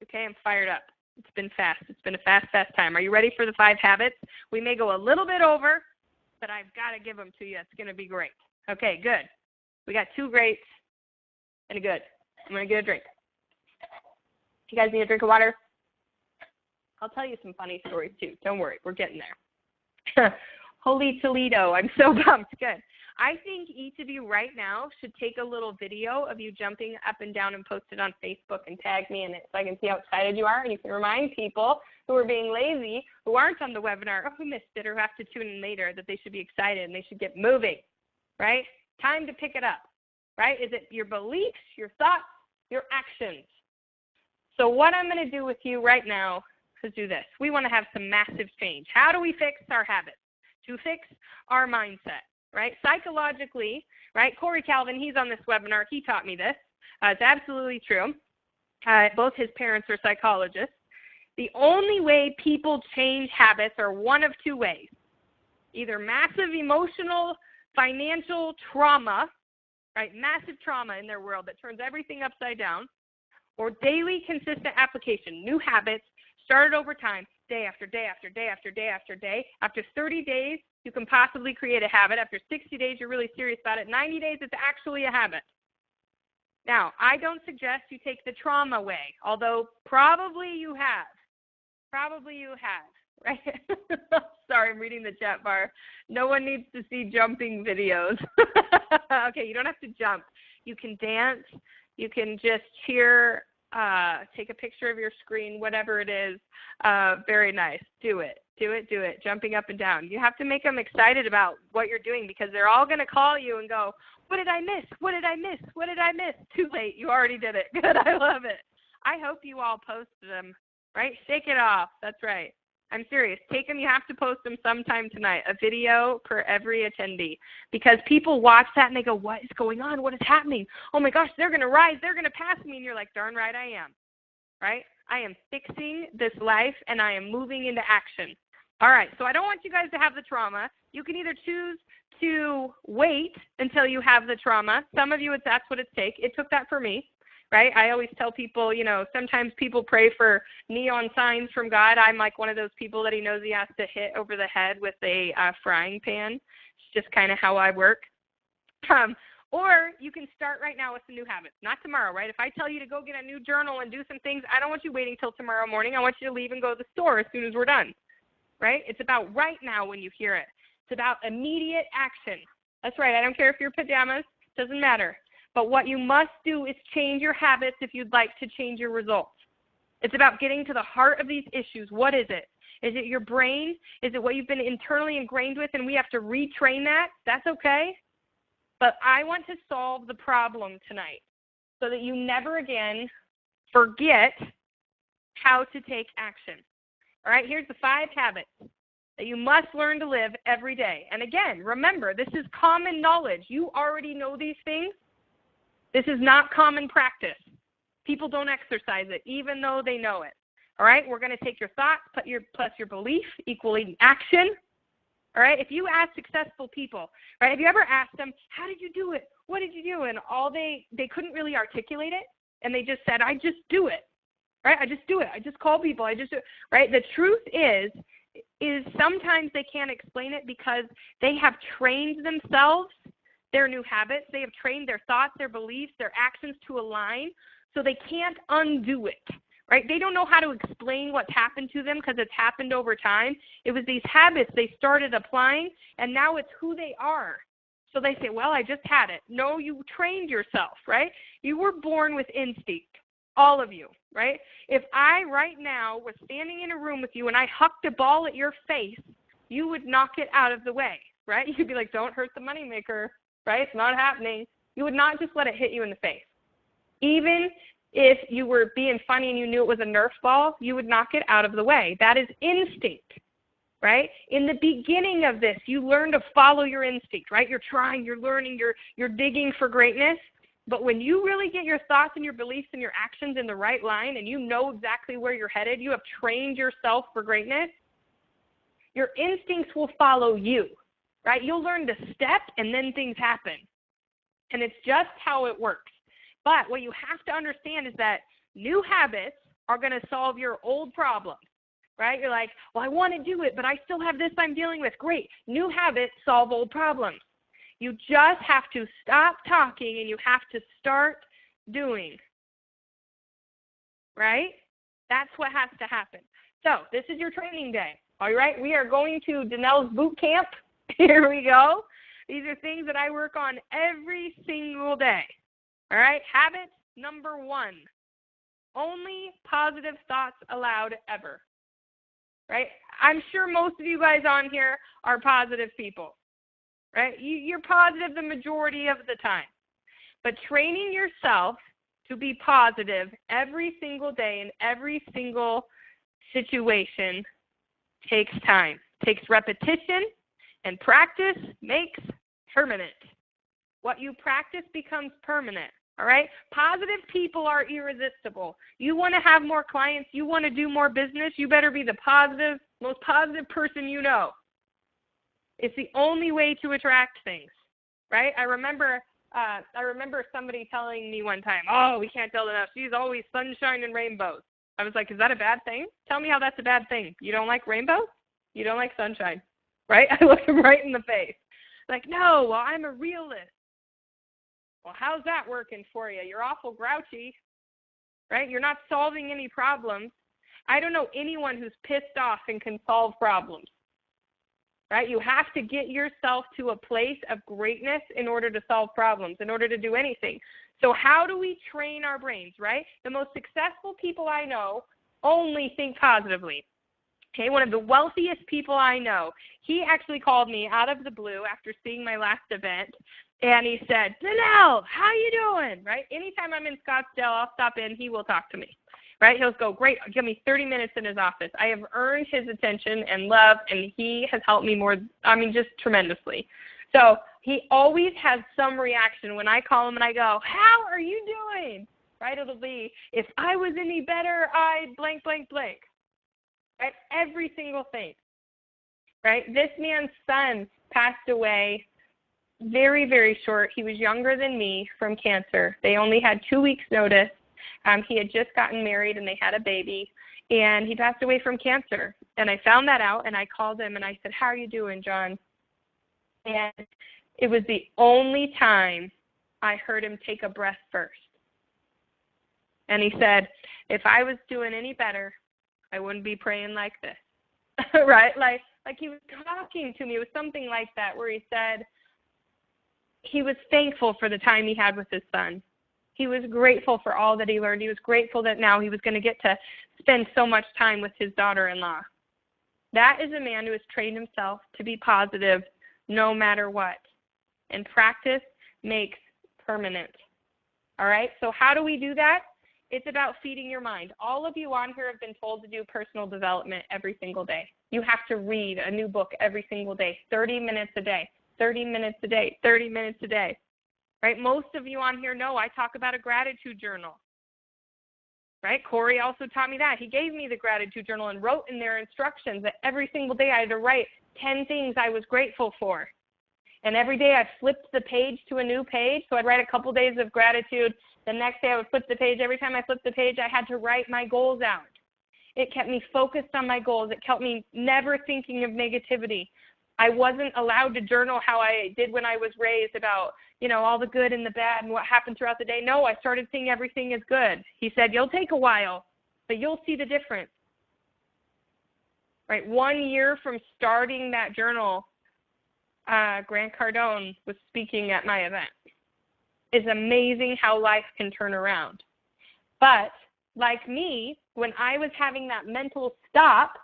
Okay, I'm fired up. It's been fast. It's been a fast time. Are you ready for the 5 habits? We may go a little bit over, but I've got to give them to you. It's going to be great. Okay, good. We got 2 greats and a good. I'm going to get a drink. You guys need a drink of water? I'll tell you some funny stories too. Don't worry, we're getting there. Holy Toledo, I'm so pumped. Good. I think each of you right now should take a little video of you jumping up and down and post it on Facebook and tag me in it so I can see how excited you are. And you can remind people who are being lazy, who aren't on the webinar, or who missed it, or have to tune in later, that they should be excited and they should get moving, right? Time to pick it up, right? Is it your beliefs, your thoughts, your actions? So what I'm going to do with you right now is do this. We want to have some massive change. How do we fix our habits? To fix our mindset, right? Psychologically, right? Corey Calvin, he's on this webinar. He taught me this. It's absolutely true. Both his parents are psychologists. The only way people change habits are one of 2 ways. Either massive emotional, financial trauma, right? Massive trauma in their world that turns everything upside down, or daily consistent application, new habits, started over time, day after day after day after day after day. After 30 days, you can possibly create a habit. After 60 days, you're really serious about it. 90 days, it's actually a habit. Now, I don't suggest you take the trauma way, although probably you have. Probably you have, right? Sorry, I'm reading the chat bar. No one needs to see jumping videos. Okay, you don't have to jump. You can dance. You can just cheer. Take a picture of your screen, whatever it is. Very nice. Do it. Do it. Do it. Jumping up and down. You have to make them excited about what you're doing, because they're all going to call you and go, "What did I miss? What did I miss? What did I miss?" Too late. You already did it. Good. I love it. I hope you all posted them, right? Shake it off. That's right. I'm serious. Take them. You have to post them sometime tonight. A video per every attendee, because people watch that and they go, "What is going on? What is happening? Oh my gosh, they're going to rise. They're going to pass me." And you're like, darn right I am, right? I am fixing this life and I am moving into action. All right, so I don't want you guys to have the trauma. You can either choose to wait until you have the trauma. Some of you, that's what it takes. It took that for me. Right? I always tell people, sometimes people pray for neon signs from God. I'm like one of those people that he knows he has to hit over the head with a frying pan. It's just kind of how I work. Or you can start right now with some new habits. Not tomorrow, right? If I tell you to go get a new journal and do some things, I don't want you waiting till tomorrow morning. I want you to leave and go to the store as soon as we're done. Right? It's about right now when you hear it. It's about immediate action. That's right. I don't care if you're pajamas. Doesn't matter. But what you must do is change your habits if you'd like to change your results. It's about getting to the heart of these issues. What is it? Is it your brain? Is it what you've been internally ingrained with and we have to retrain that? That's okay. But I want to solve the problem tonight so that you never again forget how to take action. All right, here's the 5 habits that you must learn to live every day. And again, remember, this is common knowledge. You already know these things. This is not common practice. People don't exercise it, even though they know it. All right, we're going to take your thoughts plus your belief equaling action. All right, if you ask successful people, right, have you ever asked them, how did you do it? What did you do? And all they couldn't really articulate it, and they just said, I just do it. right? I just do it. I just call people. I just do it, right? The truth is sometimes they can't explain it because they have trained themselves, their new habits. They have trained their thoughts, their beliefs, their actions to align, so they can't undo it, right? They don't know how to explain what's happened to them because it's happened over time. It was these habits they started applying, and now it's who they are. So they say, well, I just had it. No, you trained yourself, right? You were born with instinct, all of you, right? If I right now was standing in a room with you and I hucked a ball at your face, you would knock it out of the way, right? You'd be like, don't hurt the moneymaker, right? It's not happening. You would not just let it hit you in the face. Even if you were being funny and you knew it was a Nerf ball, you would knock it out of the way. That is instinct. Right? In the beginning of this, you learn to follow your instinct, right? You're trying, you're learning, you're digging for greatness. But when you really get your thoughts and your beliefs and your actions in the right line and you know exactly where you're headed, you have trained yourself for greatness, your instincts will follow you, right? You'll learn to step and then things happen. And it's just how it works. But what you have to understand is that new habits are going to solve your old problems. Right? You're like, well, I want to do it, but I still have this I'm dealing with. Great. New habits solve old problems. You just have to stop talking and you have to start doing. Right? That's what has to happen. So this is your training day. All right? We are going to Danelle's boot camp. Here we go. These are things that I work on every single day. All right? Habit number 1. Only positive thoughts allowed ever. Right? I'm sure most of you guys on here are positive people, right? You're positive the majority of the time. But training yourself to be positive every single day in every single situation takes time, takes repetition, and practice makes permanent. What you practice becomes permanent. All right? Positive people are irresistible. You want to have more clients, you want to do more business, you better be the most positive person you know. It's the only way to attract things, right? I remember somebody telling me one time, oh, we can't tell enough, she's always sunshine and rainbows. I was like, is that a bad thing? Tell me how that's a bad thing. You don't like rainbows? You don't like sunshine, right? I looked him right in the face. Like, no, well, I'm a realist. Well, how's that working for you? You're awful grouchy, right? You're not solving any problems. I don't know anyone who's pissed off and can solve problems, right? You have to get yourself to a place of greatness in order to solve problems, in order to do anything. So how do we train our brains, right? The most successful people I know only think positively. Okay, one of the wealthiest people I know, he actually called me out of the blue after seeing my last event. And he said, Danelle, how you doing? Right? Anytime I'm in Scottsdale, I'll stop in. He will talk to me. Right? He'll go, great, give me 30 minutes in his office. I have earned his attention and love, and he has helped me just tremendously. So he always has some reaction when I call him and I go, how are you doing? Right? It'll be, if I was any better, I'd blank, blank, blank. Right? Every single thing. Right? This man's son passed away very, very short. He was younger than me from cancer. They only had 2 weeks notice. He had just gotten married and they had a baby, and he passed away from cancer. And I found that out, and I called him and I said, how are you doing, John? And it was the only time I heard him take a breath first. And he said, if I was doing any better, I wouldn't be praying like this. Right? Like he was talking to me. It was something like that where he said, he was thankful for the time he had with his son. He was grateful for all that he learned. He was grateful that now he was going to get to spend so much time with his daughter-in-law. That is a man who has trained himself to be positive no matter what. And practice makes permanent. All right? So how do we do that? It's about feeding your mind. All of you on here have been told to do personal development every single day. You have to read a new book every single day, 30 minutes a day. 30 minutes a day, 30 minutes a day, right? Most of you on here know I talk about a gratitude journal, right? Corey also taught me that. He gave me the gratitude journal and wrote in their instructions that every single day I had to write 10 things I was grateful for. And every day I flipped the page to a new page. So I'd write a couple days of gratitude, The next day I would flip the page. Every time I flipped the page, I had to write my goals out. It kept me focused on my goals. It kept me never thinking of negativity. I wasn't allowed to journal how I did when I was raised about, all the good and the bad and what happened throughout the day. No, I started seeing everything as good. He said, you'll take a while, but you'll see the difference. Right? 1 year from starting that journal, Grant Cardone was speaking at my event. It's amazing how life can turn around. But like me, when I was having that mental stop,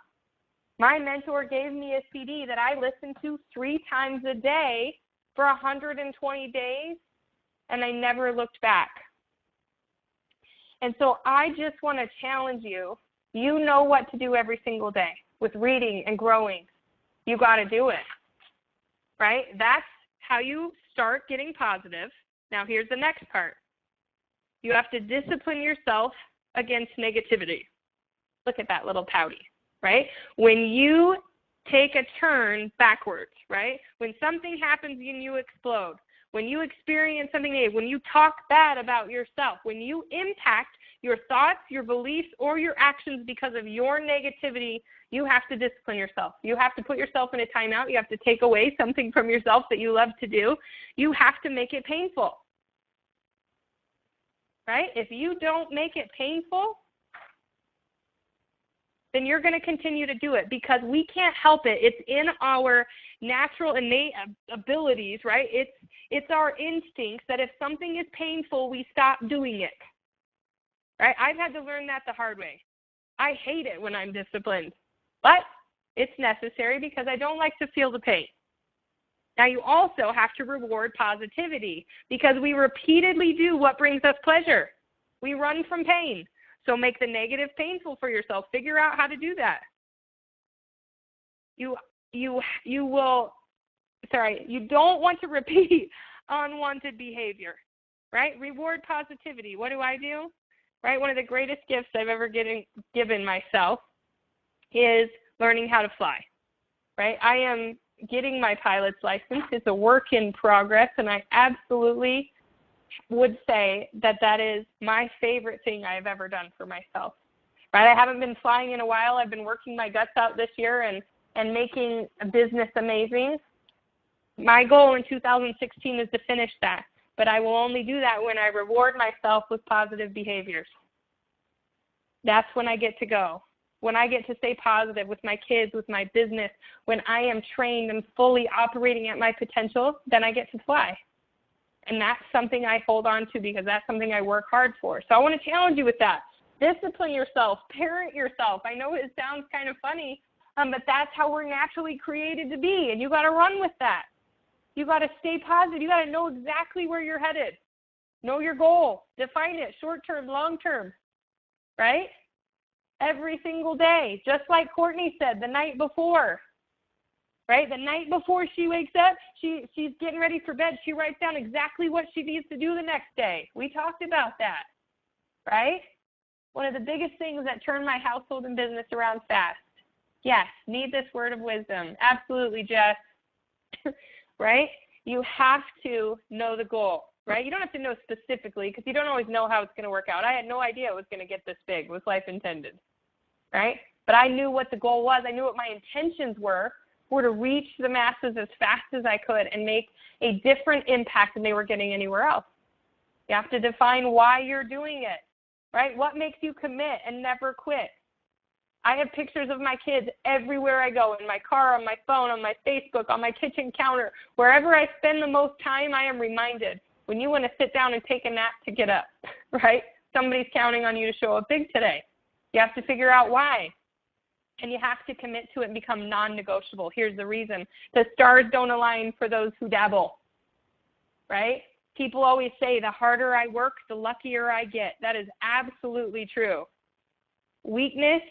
my mentor gave me a CD that I listened to 3 times a day for 120 days, and I never looked back. And so I just want to challenge you. You know what to do every single day with reading and growing. You got to do it, right? That's how you start getting positive. Now, here's the next part. You have to discipline yourself against negativity. Look at that little pouty, right? When you take a turn backwards, right? When something happens and you explode, when you experience something negative, when you talk bad about yourself, when you impact your thoughts, your beliefs, or your actions because of your negativity, you have to discipline yourself. You have to put yourself in a timeout. You have to take away something from yourself that you love to do. You have to make it painful, right? If you don't make it painful, then you're going to continue to do it because we can't help it. It's in our natural innate abilities, right? It's our instincts that if something is painful, we stop doing it, right? I've had to learn that the hard way. I hate it when I'm disciplined, but it's necessary because I don't like to feel the pain. Now, you also have to reward positivity because we repeatedly do what brings us pleasure. We run from pain. So make the negative painful for yourself. Figure out how to do that. You don't want to repeat unwanted behavior, right? Reward positivity. What do? Right? One of the greatest gifts I've ever given myself is learning how to fly, right? I am getting my pilot's license. It's a work in progress, and I absolutely would say that is my favorite thing I've ever done for myself. Right? I haven't been flying in a while. I've been working my guts out this year and making a business amazing. My goal in 2016 is to finish that, but I will only do that when I reward myself with positive behaviors. That's when I get to go. When I get to stay positive with my kids, with my business, when I am trained and fully operating at my potential, then I get to fly. And that's something I hold on to because that's something I work hard for. So I want to challenge you with that. Discipline yourself. Parent yourself. I know it sounds kind of funny, but that's how we're naturally created to be. And you got to run with that. You got to stay positive. You got to know exactly where you're headed. Know your goal. Define it. Short term, long term. Right? Every single day. Just like Courtney said the night before. Right? The night before she wakes up, she's getting ready for bed. She writes down exactly what she needs to do the next day. We talked about that, right? One of the biggest things that turned my household and business around fast. Yes, need this word of wisdom. Absolutely, Jess. Right? You have to know the goal, right? You don't have to know specifically because you don't always know how it's going to work out. I had no idea it was going to get this big. Was life intended, right? But I knew what the goal was. I knew what my intentions were to reach the masses as fast as I could and make a different impact than they were getting anywhere else. You have to define why you're doing it, right? What makes you commit and never quit? I have pictures of my kids everywhere I go, in my car, on my phone, on my Facebook, on my kitchen counter. Wherever I spend the most time, I am reminded, when you want to sit down and take a nap to get up, right? Somebody's counting on you to show up big today. You have to figure out why. And you have to commit to it and become non-negotiable. Here's the reason. The stars don't align for those who dabble, right? People always say the harder I work, the luckier I get. That is absolutely true. Weakness,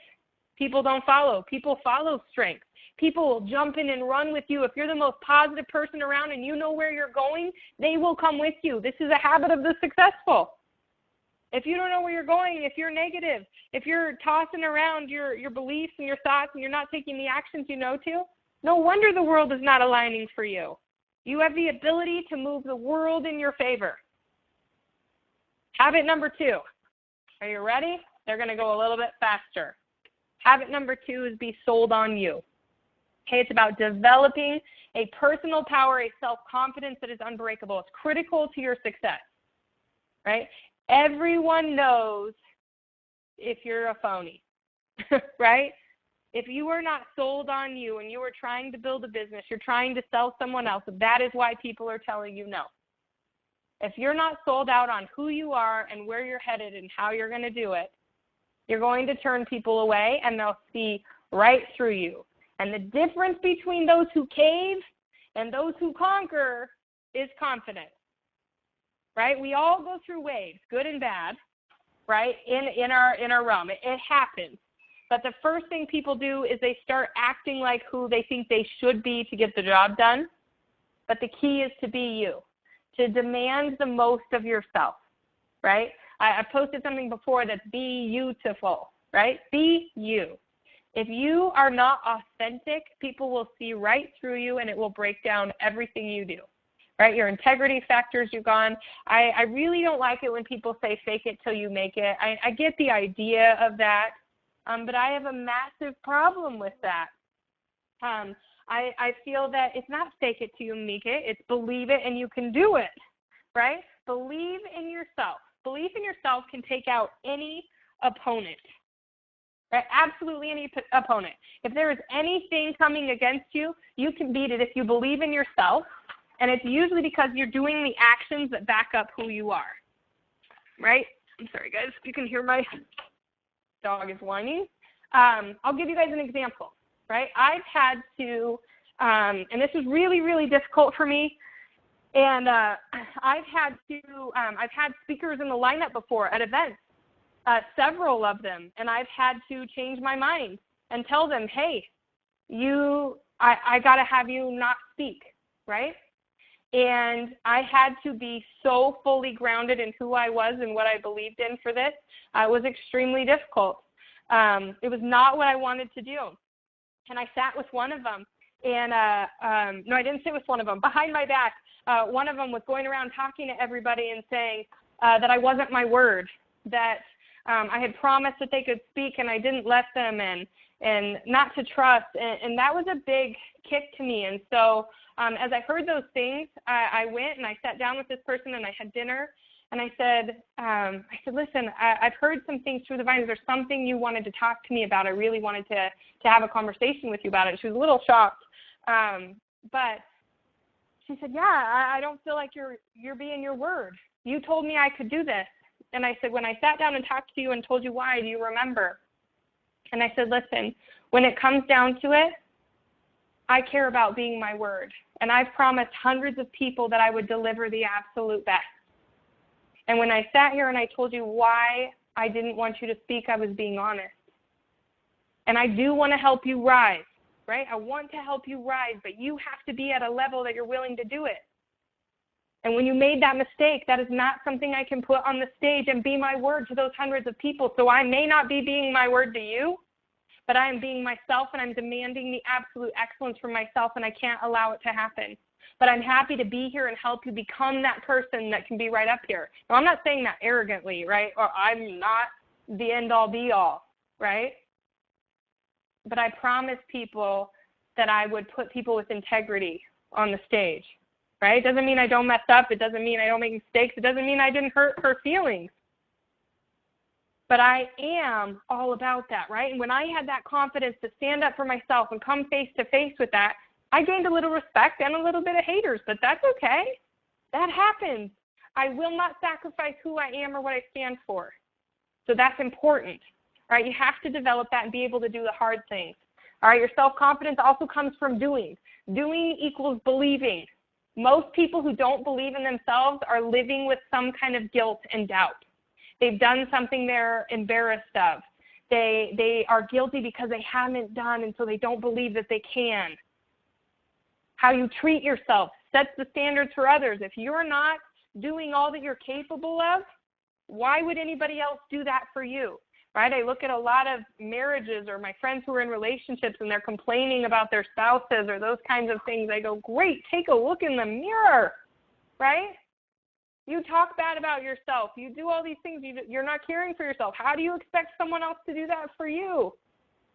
people don't follow. People follow strength. People will jump in and run with you. If you're the most positive person around and you know where you're going, they will come with you. This is a habit of the successful. If you don't know where you're going, if you're negative, if you're tossing around your beliefs and your thoughts and you're not taking the actions you know to, no wonder the world is not aligning for you. You have the ability to move the world in your favor. Habit number 2. Are you ready? They're going to go a little bit faster. Habit number 2 is be sold on you. Okay, it's about developing a personal power, a self-confidence that is unbreakable. It's critical to your success, right? Everyone knows if you're a phony, right? If you are not sold on you and you are trying to build a business, you're trying to sell someone else, that is why people are telling you no. If you're not sold out on who you are and where you're headed and how you're going to do it, you're going to turn people away and they'll see right through you. And the difference between those who cave and those who conquer is confidence, right? We all go through waves, good and bad, right, in our realm. It happens. But the first thing people do is they start acting like who they think they should be to get the job done. But the key is to be you, to demand the most of yourself, right? I posted something before that's be beautiful, right? Be you. If you are not authentic, people will see right through you and it will break down everything you do, right? Your integrity factors, you're gone. I really don't like it when people say fake it till you make it. I get the idea of that, but I have a massive problem with that. I feel that it's not fake it till you make it. It's believe it and you can do it, right? Believe in yourself. Belief in yourself can take out any opponent. Right? Absolutely any opponent. If there is anything coming against you, you can beat it if you believe in yourself, and it's usually because you're doing the actions that back up who you are. Right? I'm sorry, guys, if you can hear my dog is whining. I'll give you guys an example. Right? I've had to, and this is really, really difficult for me, and I've had speakers in the lineup before at events. Several of them, and I've had to change my mind and tell them, hey, I got to have you not speak, right? And I had to be so fully grounded in who I was and what I believed in for this. It was extremely difficult. It was not what I wanted to do. And I sat with one of them, and no, I didn't sit with one of them. Behind my back, one of them was going around talking to everybody and saying that I wasn't my word, that I had promised that they could speak and I didn't let them, and not to trust. And that was a big kick to me. And so as I heard those things, I went and I sat down with this person and I had dinner. And I said, listen, I've heard some things through the vines. Is there something you wanted to talk to me about? I really wanted to have a conversation with you about it. She was a little shocked. But she said, yeah, I don't feel like you're being your word. You told me I could do this. And I said, when I sat down and talked to you and told you why, do you remember? And I said, listen, when it comes down to it, I care about being my word. And I've promised hundreds of people that I would deliver the absolute best. And when I sat here and I told you why I didn't want you to speak, I was being honest. And I do want to help you rise, right? I want to help you rise, but you have to be at a level that you're willing to do it. And when you made that mistake, that is not something I can put on the stage and be my word to those hundreds of people. So I may not be being my word to you, but I am being myself and I'm demanding the absolute excellence from myself, and I can't allow it to happen. But I'm happy to be here and help you become that person that can be right up here. Now, I'm not saying that arrogantly, right? Or I'm not the end-all, be-all, right? But I promised people that I would put people with integrity on the stage. Right? It doesn't mean I don't mess up. It doesn't mean I don't make mistakes. It doesn't mean I didn't hurt her feelings. But I am all about that, right? And when I had that confidence to stand up for myself and come face to face with that, I gained a little respect and a little bit of haters, but that's okay. That happens. I will not sacrifice who I am or what I stand for. So that's important, right? You have to develop that and be able to do the hard things. All right, your self-confidence also comes from doing. Doing equals believing. Most people who don't believe in themselves are living with some kind of guilt and doubt. They've done something they're embarrassed of. They are guilty because they haven't done, and so they don't believe that they can. How you treat yourself sets the standards for others. If you're not doing all that you're capable of, why would anybody else do that for you? Right? I look at a lot of marriages or my friends who are in relationships and they're complaining about their spouses or those kinds of things. I go, great, take a look in the mirror, right? You talk bad about yourself. You do all these things. You're not caring for yourself. How do you expect someone else to do that for you?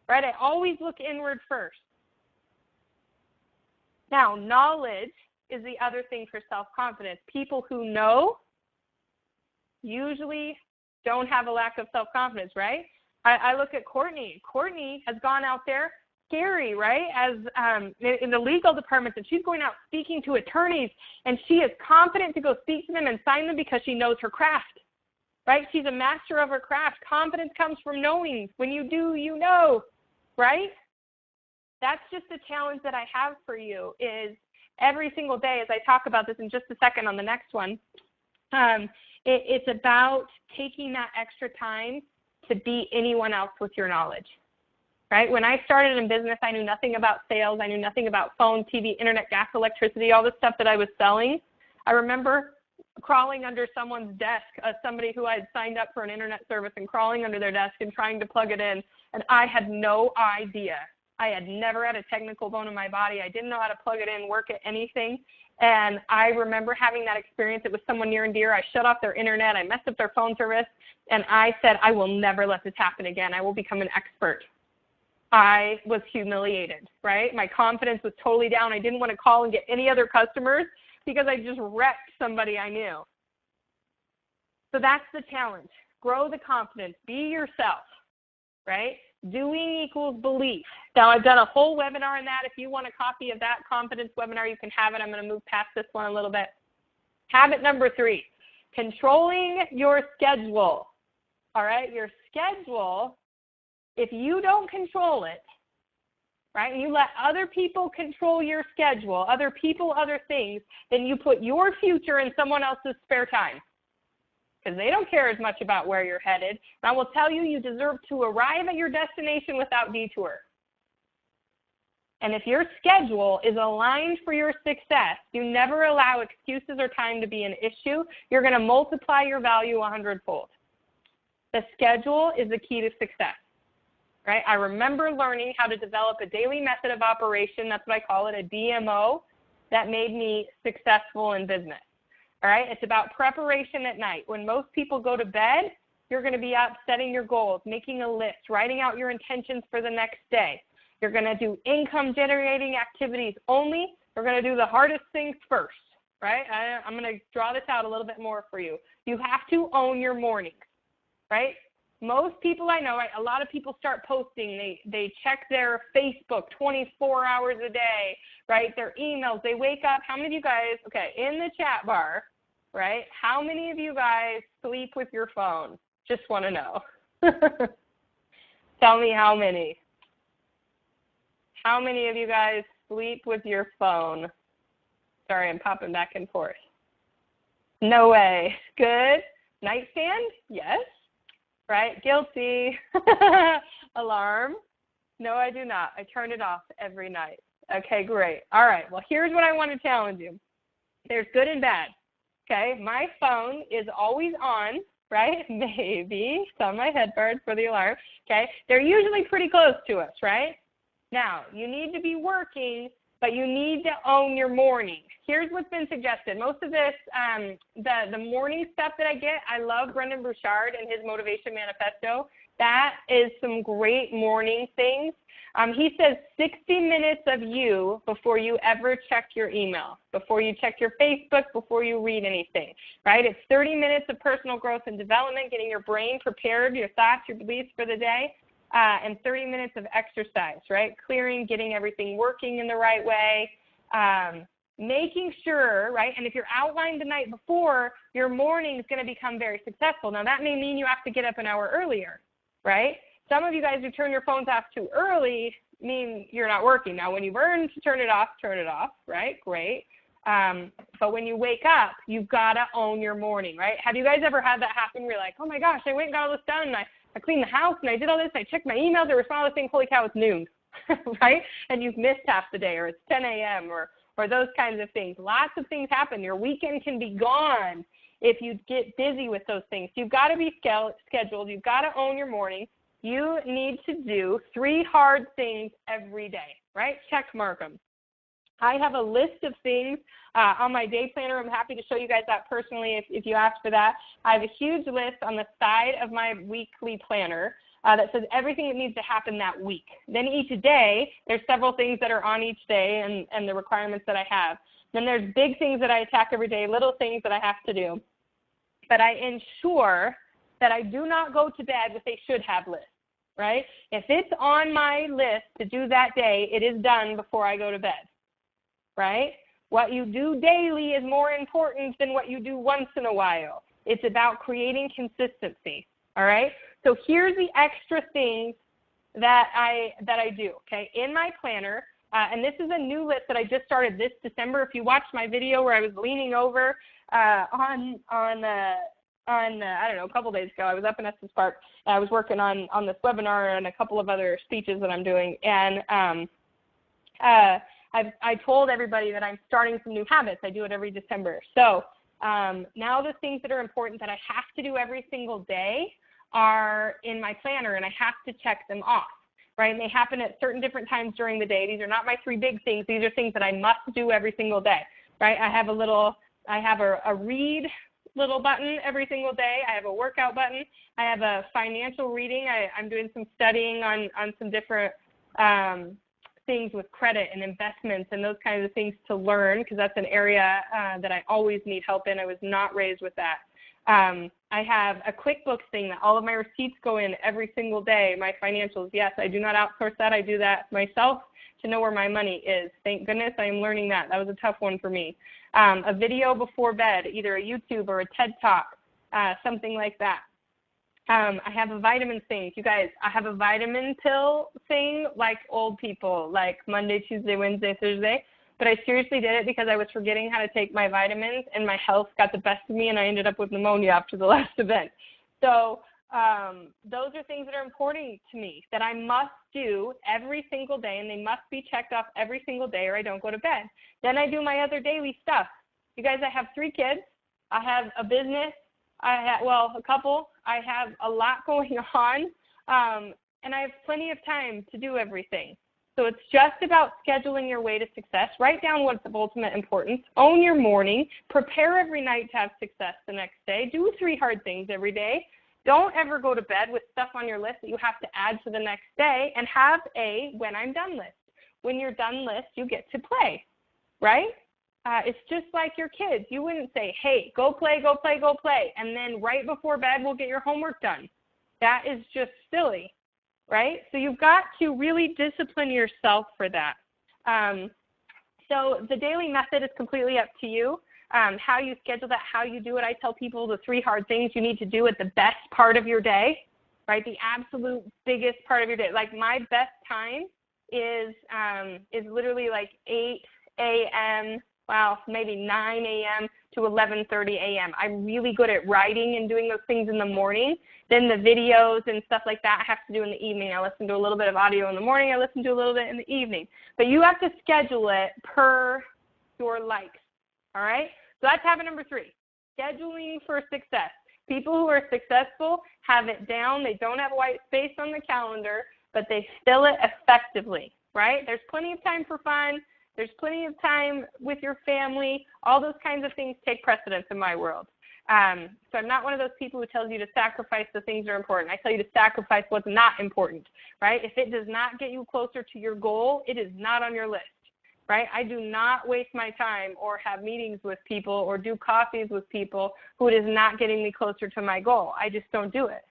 Right? I always look inward first. Now, knowledge is the other thing for self-confidence. People who know usually don't have a lack of self-confidence, right? I look at Courtney. Courtney has gone out there, scary, right, as in the legal department, and she's going out speaking to attorneys, and she is confident to go speak to them and sign them because she knows her craft, right? She's a master of her craft. Confidence comes from knowing. When you do, you know, right? That's just a challenge that I have for you is every single day, as I talk about this in just a second on the next one, it's about taking that extra time to beat anyone else with your knowledge, right? When I started in business, I knew nothing about sales. I knew nothing about phone, TV, internet, gas, electricity, all the stuff that I was selling. I remember crawling under someone's desk, somebody who I had signed up for an internet service, and crawling under their desk and trying to plug it in, and I had no idea. I had never had a technical bone in my body. I didn't know how to plug it in, work at anything. And I remember having that experience. It was someone near and dear. I shut off their internet. I messed up their phone service. And I said, I will never let this happen again. I will become an expert. I was humiliated, right? My confidence was totally down. I didn't want to call and get any other customers because I just wrecked somebody I knew. So that's the challenge. Grow the confidence. Be yourself, right? Doing equals belief. Now, I've done a whole webinar on that. If you want a copy of that confidence webinar, you can have it. I'm going to move past this one a little bit. Habit number 3, controlling your schedule. All right, your schedule, if you don't control it, right, and you let other people control your schedule, other people, other things, then you put your future in someone else's spare time, because they don't care as much about where you're headed. And I will tell you, you deserve to arrive at your destination without detour. And if your schedule is aligned for your success, you never allow excuses or time to be an issue. You're going to multiply your value 100-fold. The schedule is the key to success, right? I remember learning how to develop a daily method of operation. That's what I call it, a DMO, that made me successful in business. All right, it's about preparation at night. When most people go to bed, you're going to be up setting your goals, making a list, writing out your intentions for the next day. You're going to do income-generating activities only. You're going to do the hardest things first, right? I'm going to draw this out a little bit more for you. You have to own your mornings, right? Most people I know, right, a lot of people start posting. They check their Facebook 24 hours a day, right? Their emails. They wake up. How many of you guys, okay, in the chat bar, right, how many of you guys sleep with your phone? Just want to know. Tell me how many. How many of you guys sleep with your phone? Sorry, I'm popping back and forth. No way. Good. Nightstand? Yes. Right? Guilty. Alarm? No, I do not. I turn it off every night. Okay, great. All right. Well, here's what I want to challenge you. There's good and bad. Okay? My phone is always on, right? Maybe. It's on my headphones for the alarm. Okay? They're usually pretty close to us, right? Now, you need to be working, but you need to own your morning. Here's what's been suggested. Most of this, the morning stuff that I get, I love Brendan Bouchard and his Motivation Manifesto. That is some great morning things. He says 60 minutes of you before you ever check your email, before you check your Facebook, before you read anything, right? It's 30 minutes of personal growth and development, getting your brain prepared, your thoughts, your beliefs for the day. And 30 minutes of exercise, right? Clearing, getting everything working in the right way, making sure, right? And if you're outlined the night before, your morning is going to become very successful. Now, that may mean you have to get up an hour earlier, right? Some of you guys who turn your phones off too early mean you're not working. Now, when you've earned to turn it off, right? Great. But when you wake up, you've got to own your morning, right? Have you guys ever had that happen where you're like, oh my gosh, I went and got all this done, and I cleaned the house, and I did all this, I checked my emails, I responded to things, holy cow, it's noon, right? And you've missed half the day, or it's 10 a.m., or those kinds of things. Lots of things happen. Your weekend can be gone if you get busy with those things. You've got to be scheduled. You've got to own your morning. You need to do 3 hard things every day, right? Check mark them. I have a list of things on my day planner. I'm happy to show you guys that personally if you ask for that. I have a huge list on the side of my weekly planner that says everything that needs to happen that week. Then each day, there's several things that are on each day and the requirements that I have. Then there's big things that I attack every day, little things that I have to do. But I ensure that I do not go to bed with a should-have list, right? If it's on my list to do that day, it is done before I go to bed, right? What you do daily is more important than what you do once in a while. It's about creating consistency, all right? So here's the extra things that I do, okay? In my planner, and this is a new list that I just started this December. If you watched my video where I was leaning over on I don't know, a couple days ago, I was up in Estes Park. I was working on this webinar and a couple of other speeches that I'm doing, and I told everybody that I'm starting some new habits. I do it every December. So now the things that are important that I have to do every single day are in my planner, and I have to check them off, right? And they happen at certain different times during the day. These are not my 3 big things. These are things that I must do every single day, right? I have a read little button every single day. I have a workout button. I have a financial reading. I'm doing some studying on some different things with credit and investments and those kinds of things to learn, because that's an area that I always need help in. I was not raised with that. I have a QuickBooks thing that all of my receipts go in every single day, my financials. Yes, I do not outsource that. I do that myself to know where my money is. Thank goodness I am learning that. That was a tough one for me. A video before bed, either a YouTube or a TED Talk, something like that. I have a vitamin thing. You guys, I have a vitamin pill thing like old people, like Monday, Tuesday, Wednesday, Thursday. But I seriously did it because I was forgetting how to take my vitamins, and my health got the best of me, and I ended up with pneumonia after the last event. So those are things that are important to me that I must do every single day, and they must be checked off every single day or I don't go to bed. Then I do my other daily stuff. You guys, I have 3 kids. I have a business. A couple. I have a lot going on, and I have plenty of time to do everything. So it's just about scheduling your way to success. Write down what's of ultimate importance. Own your morning. Prepare every night to have success the next day. Do 3 hard things every day. Don't ever go to bed with stuff on your list that you have to add to the next day, and have a when I'm done list. When you're done list, you get to play, right? It's just like your kids. You wouldn't say, hey, go play, go play, go play, and then right before bed we'll get your homework done. That is just silly, right? So you've got to really discipline yourself for that. So the daily method is completely up to you. How you schedule that, how you do it. I tell people the 3 hard things you need to do at the best part of your day, right? The absolute biggest part of your day. Like my best time is literally like 8 a.m., well, maybe 9 a.m. to 11:30 a.m. I'm really good at writing and doing those things in the morning. Then the videos and stuff like that I have to do in the evening. I listen to a little bit of audio in the morning. I listen to a little bit in the evening. But you have to schedule it per your likes, all right? So that's habit number 3, scheduling for success. People who are successful have it down. They don't have white space on the calendar, but they fill it effectively, right? There's plenty of time for fun. There's plenty of time with your family. All those kinds of things take precedence in my world. So I'm not one of those people who tells you to sacrifice the things that are important. I tell you to sacrifice what's not important, right? If it does not get you closer to your goal, it is not on your list, right? I do not waste my time or have meetings with people or do coffees with people who it is not getting me closer to my goal. I just don't do it.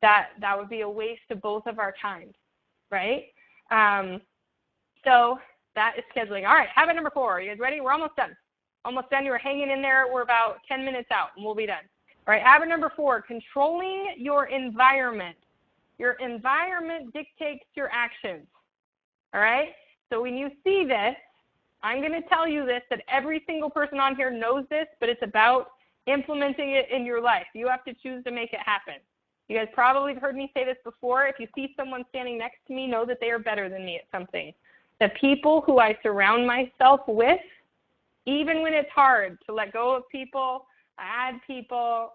That would be a waste of both of our times, right? So that is scheduling. All right, habit number 4. Are you guys ready? We're almost done. Almost done. You were hanging in there. We're about 10 minutes out, and we'll be done. All right, habit number 4, controlling your environment. Your environment dictates your actions. All right? So when you see this, I'm going to tell you this, that every single person on here knows this, but it's about implementing it in your life. You have to choose to make it happen. You guys probably have heard me say this before. If you see someone standing next to me, know that they are better than me at something. The people who I surround myself with, even when it's hard to let go of people, add people,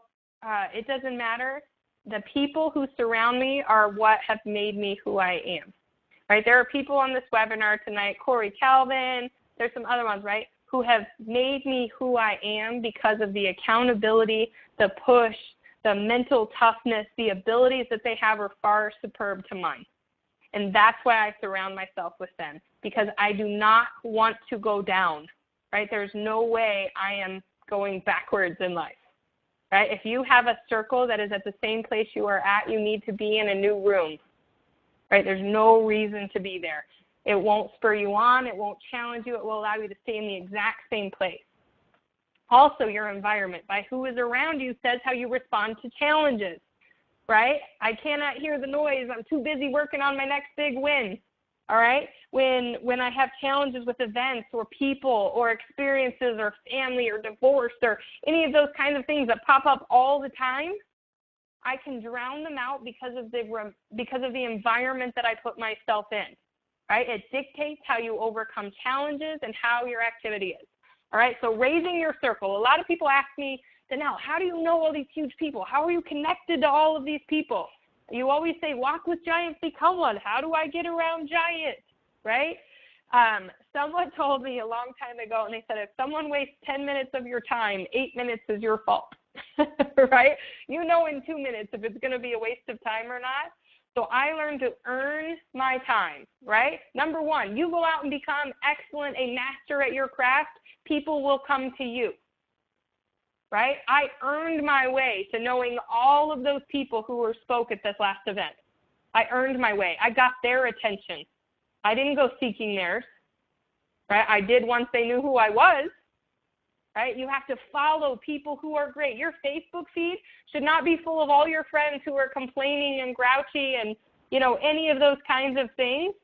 it doesn't matter. The people who surround me are what have made me who I am. Right? There are people on this webinar tonight, Corey Calvin, there's some other ones, right, who have made me who I am because of the accountability, the push, the mental toughness, the abilities that they have are far superb to mine. And that's why I surround myself with them, because I do not want to go down, right? There's no way I am going backwards in life, right? If you have a circle that is at the same place you are at, you need to be in a new room, right? There's no reason to be there. It won't spur you on. It won't challenge you. It will allow you to stay in the exact same place. Also, your environment, by who is around you, says how you respond to challenges, right? I cannot hear the noise. I'm too busy working on my next big win, all right? When I have challenges with events or people or experiences or family or divorce or any of those kinds of things that pop up all the time, I can drown them out because of the environment that I put myself in, right? It dictates how you overcome challenges and how your activity is. All right, so raising your circle. A lot of people ask me, Danelle, how do you know all these huge people? How are you connected to all of these people? You always say, walk with giants, become one. How do I get around giants, right? Someone told me a long time ago, and they said, if someone wastes 10 minutes of your time, 8 minutes is your fault, right? You know in 2 minutes if it's going to be a waste of time or not. So I learned to earn my time, right? Number one, you go out and become excellent, a master at your craft, people will come to you, right? I earned my way to knowing all of those people who spoke at this last event. I earned my way. I got their attention. I didn't go seeking theirs, right? I did once they knew who I was, right? You have to follow people who are great. Your Facebook feed should not be full of all your friends who are complaining and grouchy and, you know, any of those kinds of things.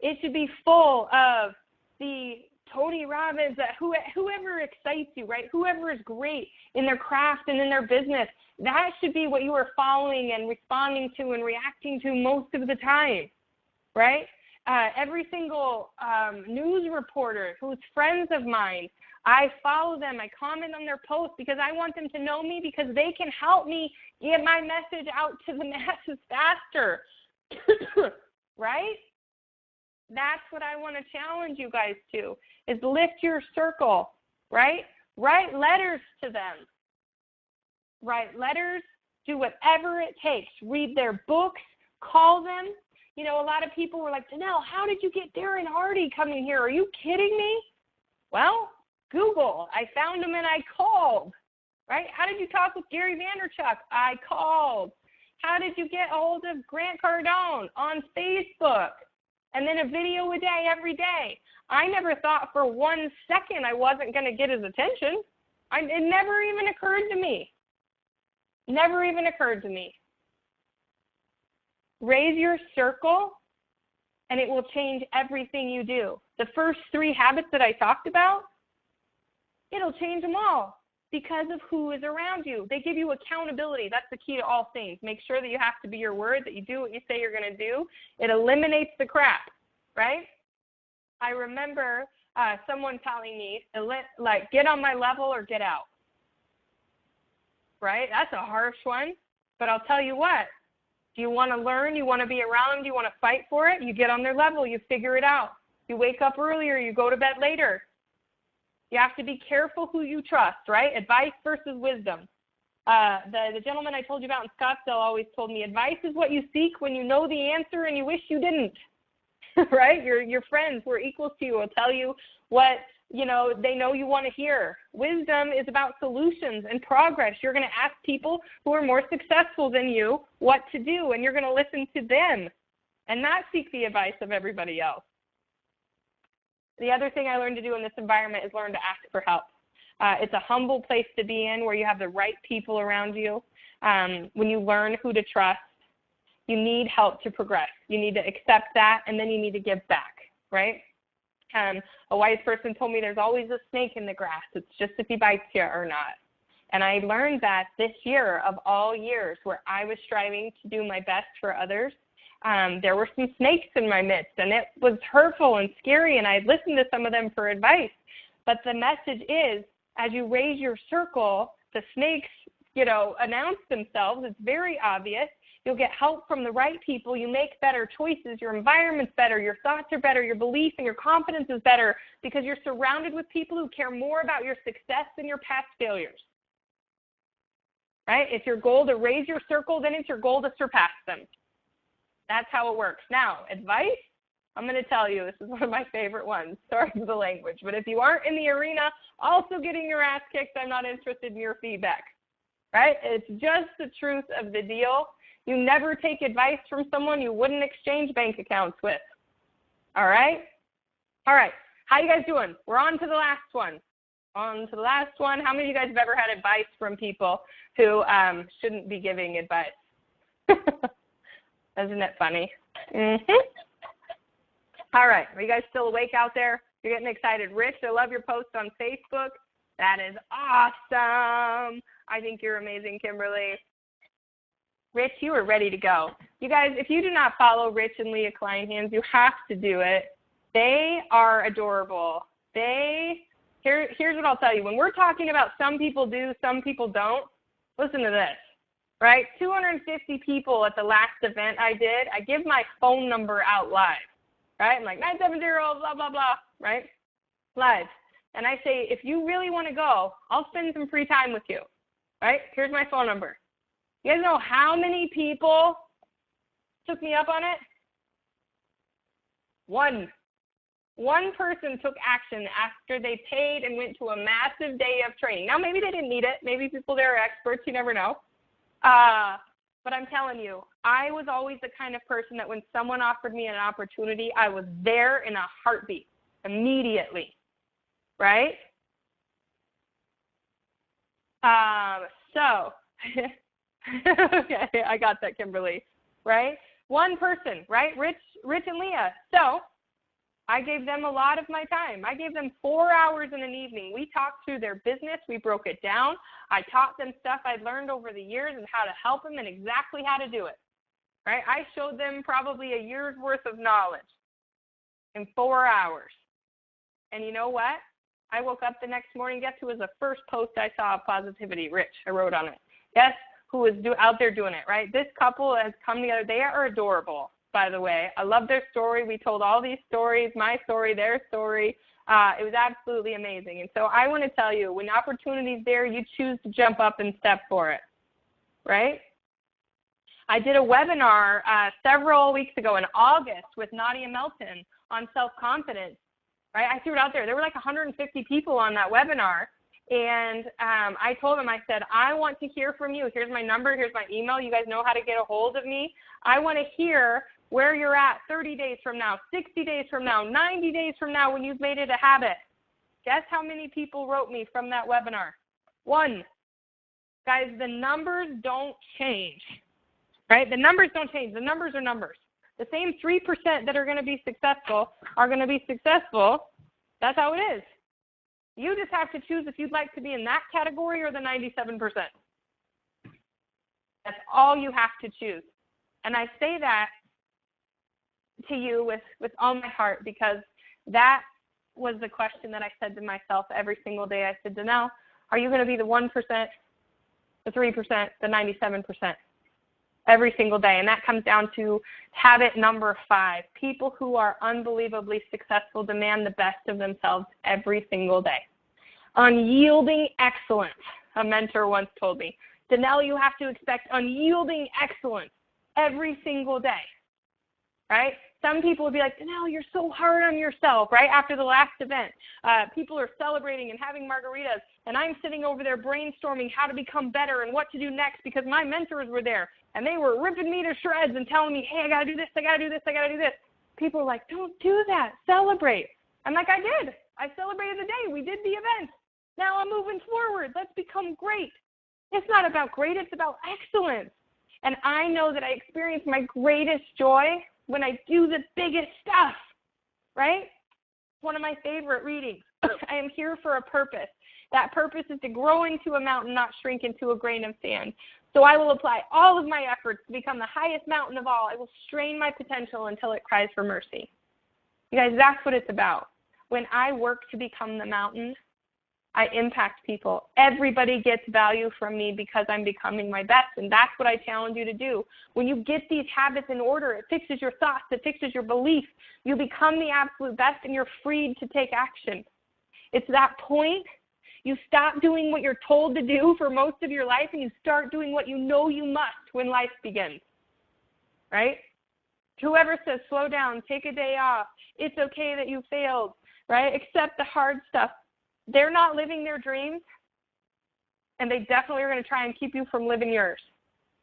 It should be full of the Tony Robbins, whoever excites you, right? Whoever is great in their craft and in their business, that should be what you are following and responding to and reacting to most of the time, right? Every single news reporter who's friends of mine, I follow them. I comment on their posts because I want them to know me, because they can help me get my message out to the masses faster, right? That's what I want to challenge you guys to, is lift your circle, right? Write letters to them. Write letters, do whatever it takes. Read their books, call them. You know, a lot of people were like, Danelle, how did you get Darren Hardy coming here? Are you kidding me? Well, Google. I found him and I called, right? How did you talk with Gary Vaynerchuk? I called. How did you get a hold of Grant Cardone? On Facebook. And then a video a day every day. I never thought for 1 second I wasn't going to get his attention. It never even occurred to me. Never even occurred to me. Raise your circle, and it will change everything you do. The first 3 habits that I talked about, it'll change them all because of who is around you. They give you accountability. That's the key to all things. Make sure that you have to be your word, that you do what you say you're going to do. It eliminates the crap, right? I remember someone telling me, like, get on my level or get out, right? That's a harsh one, but I'll tell you what. Do you want to learn? You want to be around them? You want to fight for it? You get on their level. You figure it out. You wake up earlier. You go to bed later. You have to be careful who you trust, right? Advice versus wisdom. The gentleman I told you about in Scottsdale always told me, advice is what you seek when you know the answer and you wish you didn't, right? Your friends who are equals to you will tell you what, you know, they know you want to hear. Wisdom is about solutions and progress. You're going to ask people who are more successful than you what to do, and you're going to listen to them and not seek the advice of everybody else. The other thing I learned to do in this environment is learn to ask for help. It's a humble place to be in where you have the right people around you. When you learn who to trust, you need help to progress. You need to accept that, and then you need to give back, right? A wise person told me there's always a snake in the grass. It's just if he bites you or not. And I learned that this year of all years where I was striving to do my best for others, there were some snakes in my midst, and it was hurtful and scary, and I listened to some of them for advice. But the message is, as you raise your circle, the snakes, you know, announce themselves. It's very obvious. You'll get help from the right people. You make better choices. Your environment's better. Your thoughts are better. Your belief and your confidence is better because you're surrounded with people who care more about your success than your past failures. Right? It's your goal to raise your circle, then it's your goal to surpass them. That's how it works. Now, advice, I'm going to tell you, this is one of my favorite ones. Sorry for the language. But if you aren't in the arena also getting your ass kicked, I'm not interested in your feedback. Right? It's just the truth of the deal. You never take advice from someone you wouldn't exchange bank accounts with. All right? All right. How you guys doing? We're on to the last one. On to the last one. How many of you guys have ever had advice from people who shouldn't be giving advice? Isn't it funny? All right. Are you guys still awake out there? You're getting excited. Rich, I love your post on Facebook. That is awesome. I think you're amazing, Kimberly. Rich, you are ready to go. You guys, if you do not follow Rich and Leah Kleinhans, you have to do it. They are adorable. Here's what I'll tell you. When we're talking about some people do, some people don't, listen to this, right? 250 people at the last event I did, I give my phone number out live, right? I'm like, 970, blah, blah, blah, right? Live. And I say, if you really want to go, I'll spend some free time with you, right? Here's my phone number. You guys know how many people took me up on it? One person took action after they paid and went to a massive day of training. Now, maybe they didn't need it. Maybe people there are experts. You never know. But I'm telling you, I was always the kind of person that when someone offered me an opportunity, I was there in a heartbeat, immediately, right? Okay, I got that, Kimberly, right? One person, right? Rich and Leah. So I gave them a lot of my time. I gave them 4 hours in an evening. We talked through their business. We broke it down. I taught them stuff I'd learned over the years and how to help them and exactly how to do it, right? I showed them probably a year's worth of knowledge in 4 hours. And you know what? I woke up the next morning. Guess who was the first post I saw of positivity? Rich. I wrote on it. Guess who is out there doing it, right? This couple has come together. They are adorable, by the way. I love their story. We told all these stories, my story, their story. It was absolutely amazing. And so I want to tell you, when opportunity's there, you choose to jump up and step for it, right? I did a webinar several weeks ago in August with Nadia Melton on self-confidence, right? I threw it out there. There were like 150 people on that webinar. And I told them, I said, I want to hear from you. Here's my number. Here's my email. You guys know how to get a hold of me. I want to hear where you're at 30 days from now, 60 days from now, 90 days from now when you've made it a habit. Guess how many people wrote me from that webinar? 1. Guys, the numbers don't change, right? The numbers don't change. The numbers are numbers. The same 3% that are going to be successful are going to be successful. That's how it is. You just have to choose if you'd like to be in that category or the 97%. That's all you have to choose. And I say that to you with all my heart because that was the question that I said to myself every single day. I said, Danelle, are you going to be the 1%, the 3%, the 97%? Every single day. And that comes down to habit number 5. People who are unbelievably successful demand the best of themselves every single day. Unyielding excellence, a mentor once told me. Danelle, you have to expect unyielding excellence every single day, right? Some people would be like, Danelle, you're so hard on yourself, right? After the last event, people are celebrating and having margaritas, and I'm sitting over there brainstorming how to become better and what to do next because my mentors were there. And they were ripping me to shreds and telling me, hey, I got to do this, I got to do this, I got to do this. People are like, don't do that. Celebrate. I'm like, I did. I celebrated the day. We did the event. Now I'm moving forward. Let's become great. It's not about great. It's about excellence. And I know that I experience my greatest joy when I do the biggest stuff, right? One of my favorite readings. I am here for a purpose. That purpose is to grow into a mountain, not shrink into a grain of sand. So I will apply all of my efforts to become the highest mountain of all. I will strain my potential until it cries for mercy. You guys, that's what it's about. When I work to become the mountain, I impact people. Everybody gets value from me because I'm becoming my best, and that's what I challenge you to do. When you get these habits in order, it fixes your thoughts, it fixes your belief. You become the absolute best, and you're freed to take action. It's that point you stop doing what you're told to do for most of your life, and you start doing what you know you must when life begins, right? Whoever says, slow down, take a day off, it's okay that you failed, right? Accept the hard stuff. They're not living their dreams, and they definitely are going to try and keep you from living yours.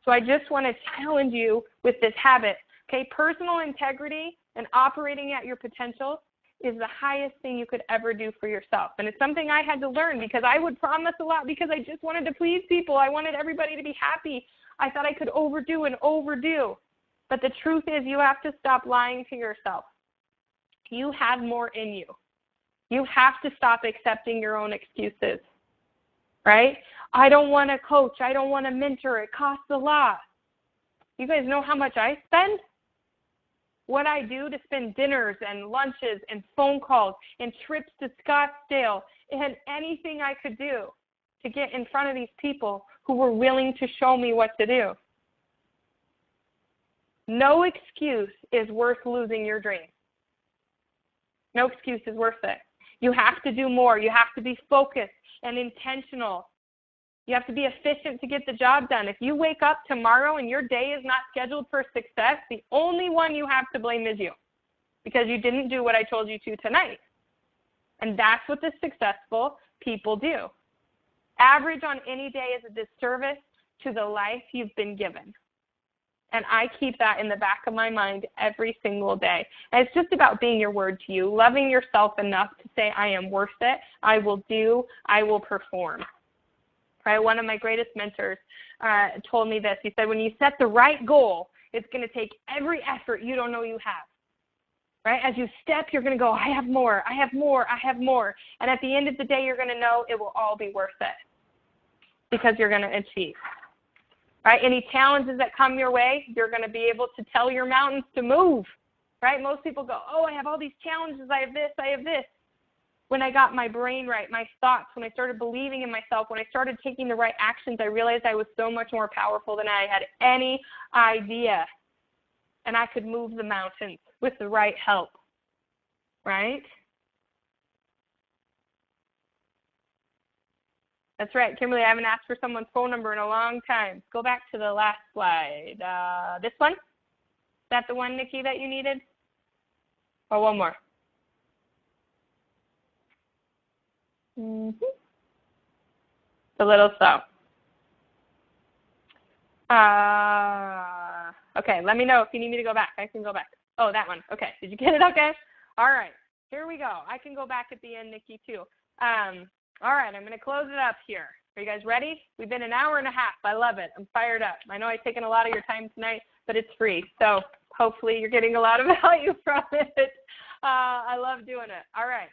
So I just want to challenge you with this habit. Okay, personal integrity and operating at your potential is the highest thing you could ever do for yourself. And it's something I had to learn because I would promise a lot because I just wanted to please people. I wanted everybody to be happy. I thought I could overdo and overdo. But the truth is you have to stop lying to yourself. You have more in you. You have to stop accepting your own excuses, right? I don't want to coach. I don't want to mentor. It costs a lot. You guys know how much I spend? What I do to spend dinners and lunches and phone calls and trips to Scottsdale and anything I could do to get in front of these people who were willing to show me what to do. No excuse is worth losing your dream. No excuse is worth it. You have to do more. You have to be focused and intentional. You have to be efficient to get the job done. If you wake up tomorrow and your day is not scheduled for success, the only one you have to blame is you because you didn't do what I told you to tonight. And that's what the successful people do. Average on any day is a disservice to the life you've been given. And I keep that in the back of my mind every single day. And it's just about being your word to you, loving yourself enough to say, I am worth it, I will do, I will perform. Right? One of my greatest mentors told me this. He said, when you set the right goal, it's going to take every effort you don't know you have. Right? As you step, you're going to go, I have more, I have more, I have more. And at the end of the day, you're going to know it will all be worth it because you're going to achieve. Right? Any challenges that come your way, you're going to be able to tell your mountains to move. Right? Most people go, oh, I have all these challenges. I have this, I have this. When I got my brain right, my thoughts, when I started believing in myself, when I started taking the right actions, I realized I was so much more powerful than I had any idea. And I could move the mountains with the right help. Right? That's right. Kimberly, I haven't asked for someone's phone number in a long time. Go back to the last slide. This one? Is that the one, Nikki, that you needed? Or one more? It's a little slow. Okay, let me know if you need me to go back. I can go back. Oh, that one. Okay, did you get it okay? All right, here we go. I can go back at the end, Nikki, too. All right, I'm going to close it up here. Are you guys ready? We've been an hour and a half. I love it. I'm fired up. I know I've taken a lot of your time tonight, but it's free. So hopefully you're getting a lot of value from it. I love doing it. All right.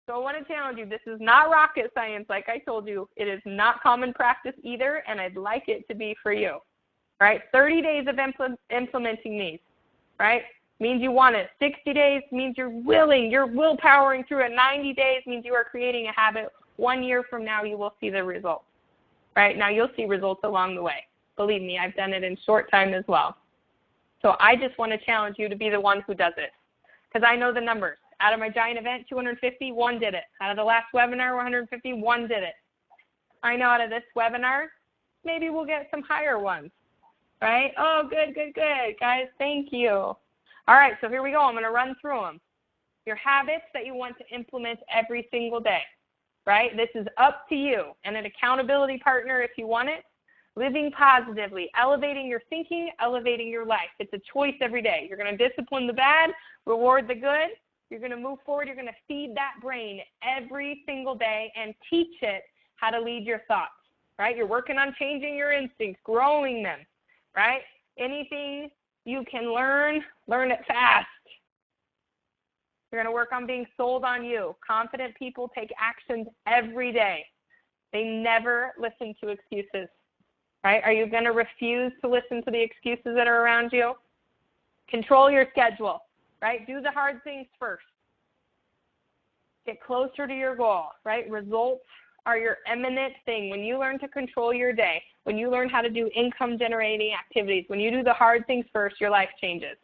So I want to challenge you. This is not rocket science, like I told you. It is not common practice either, and I'd like it to be for you. All right? 30 days of implementing these, right? Means you want it. 60 days means you're willing. You're willpowering through it. 90 days means you are creating a habit. 1 year from now, you will see the results. Right? Now, you'll see results along the way. Believe me, I've done it in short time as well. So I just want to challenge you to be the one who does it because I know the numbers. Out of my giant event, 250, one did it. Out of the last webinar, 150, one did it. I know out of this webinar, maybe we'll get some higher ones, right? Oh, good, good, good. Guys, thank you. All right, so here we go. I'm going to run through them. Your habits that you want to implement every single day, right? This is up to you. And an accountability partner if you want it. Living positively, elevating your thinking, elevating your life. It's a choice every day. You're going to discipline the bad, reward the good. You're going to move forward. You're going to feed that brain every single day and teach it how to lead your thoughts, right? You're working on changing your instincts, growing them, right? Anything you can learn it fast. You're going to work on being sold on you. Confident people take actions every day. They never listen to excuses, right? Are you going to refuse to listen to the excuses that are around you? Control your schedule. Right? Do the hard things first. Get closer to your goal, right? Results are your eminent thing. When you learn to control your day, when you learn how to do income generating activities, when you do the hard things first, your life changes.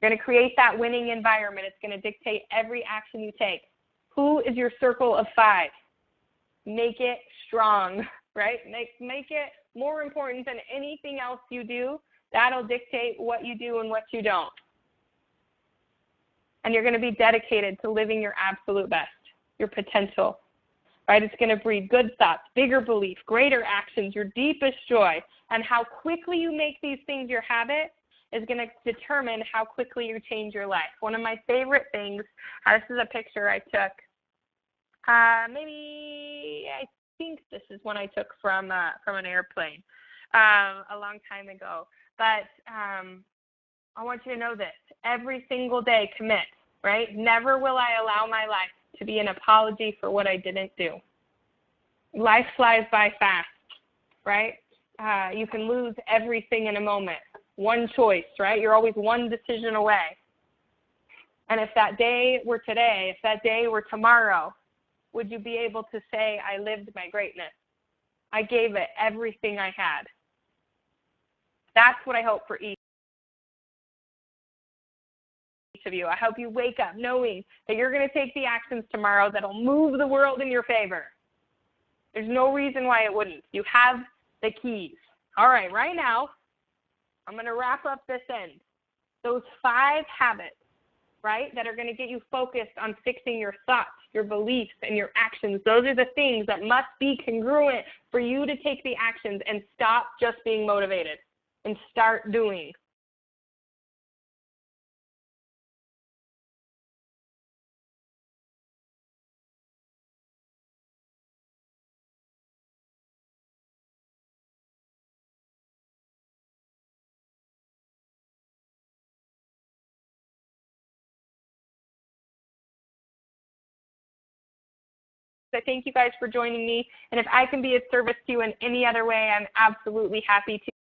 You're going to create that winning environment. It's going to dictate every action you take. Who is your circle of 5? Make it strong, right? Make it more important than anything else you do. That'll dictate what you do and what you don't. And you're going to be dedicated to living your absolute best, your potential, right? It's going to breed good thoughts, bigger belief, greater actions, your deepest joy. And how quickly you make these things your habit is going to determine how quickly you change your life. One of my favorite things, this is a picture I took. I think this is one I took from an airplane a long time ago. But I want you to know this. Every single day, commit, right? Never will I allow my life to be an apology for what I didn't do. Life flies by fast, right? You can lose everything in a moment. One choice, right? You're always one decision away. And if that day were today, if that day were tomorrow, would you be able to say, I lived my greatness? I gave it everything I had. That's what I hope for each of you. I hope you wake up knowing that you're going to take the actions tomorrow that'll move the world in your favor. There's no reason why it wouldn't. You have the keys. All right, right now, I'm going to wrap up this end. Those 5 habits, right, that are going to get you focused on fixing your thoughts, your beliefs, and your actions. Those are the things that must be congruent for you to take the actions and stop just being motivated and start doing. So thank you guys for joining me. And if I can be of service to you in any other way, I'm absolutely happy to.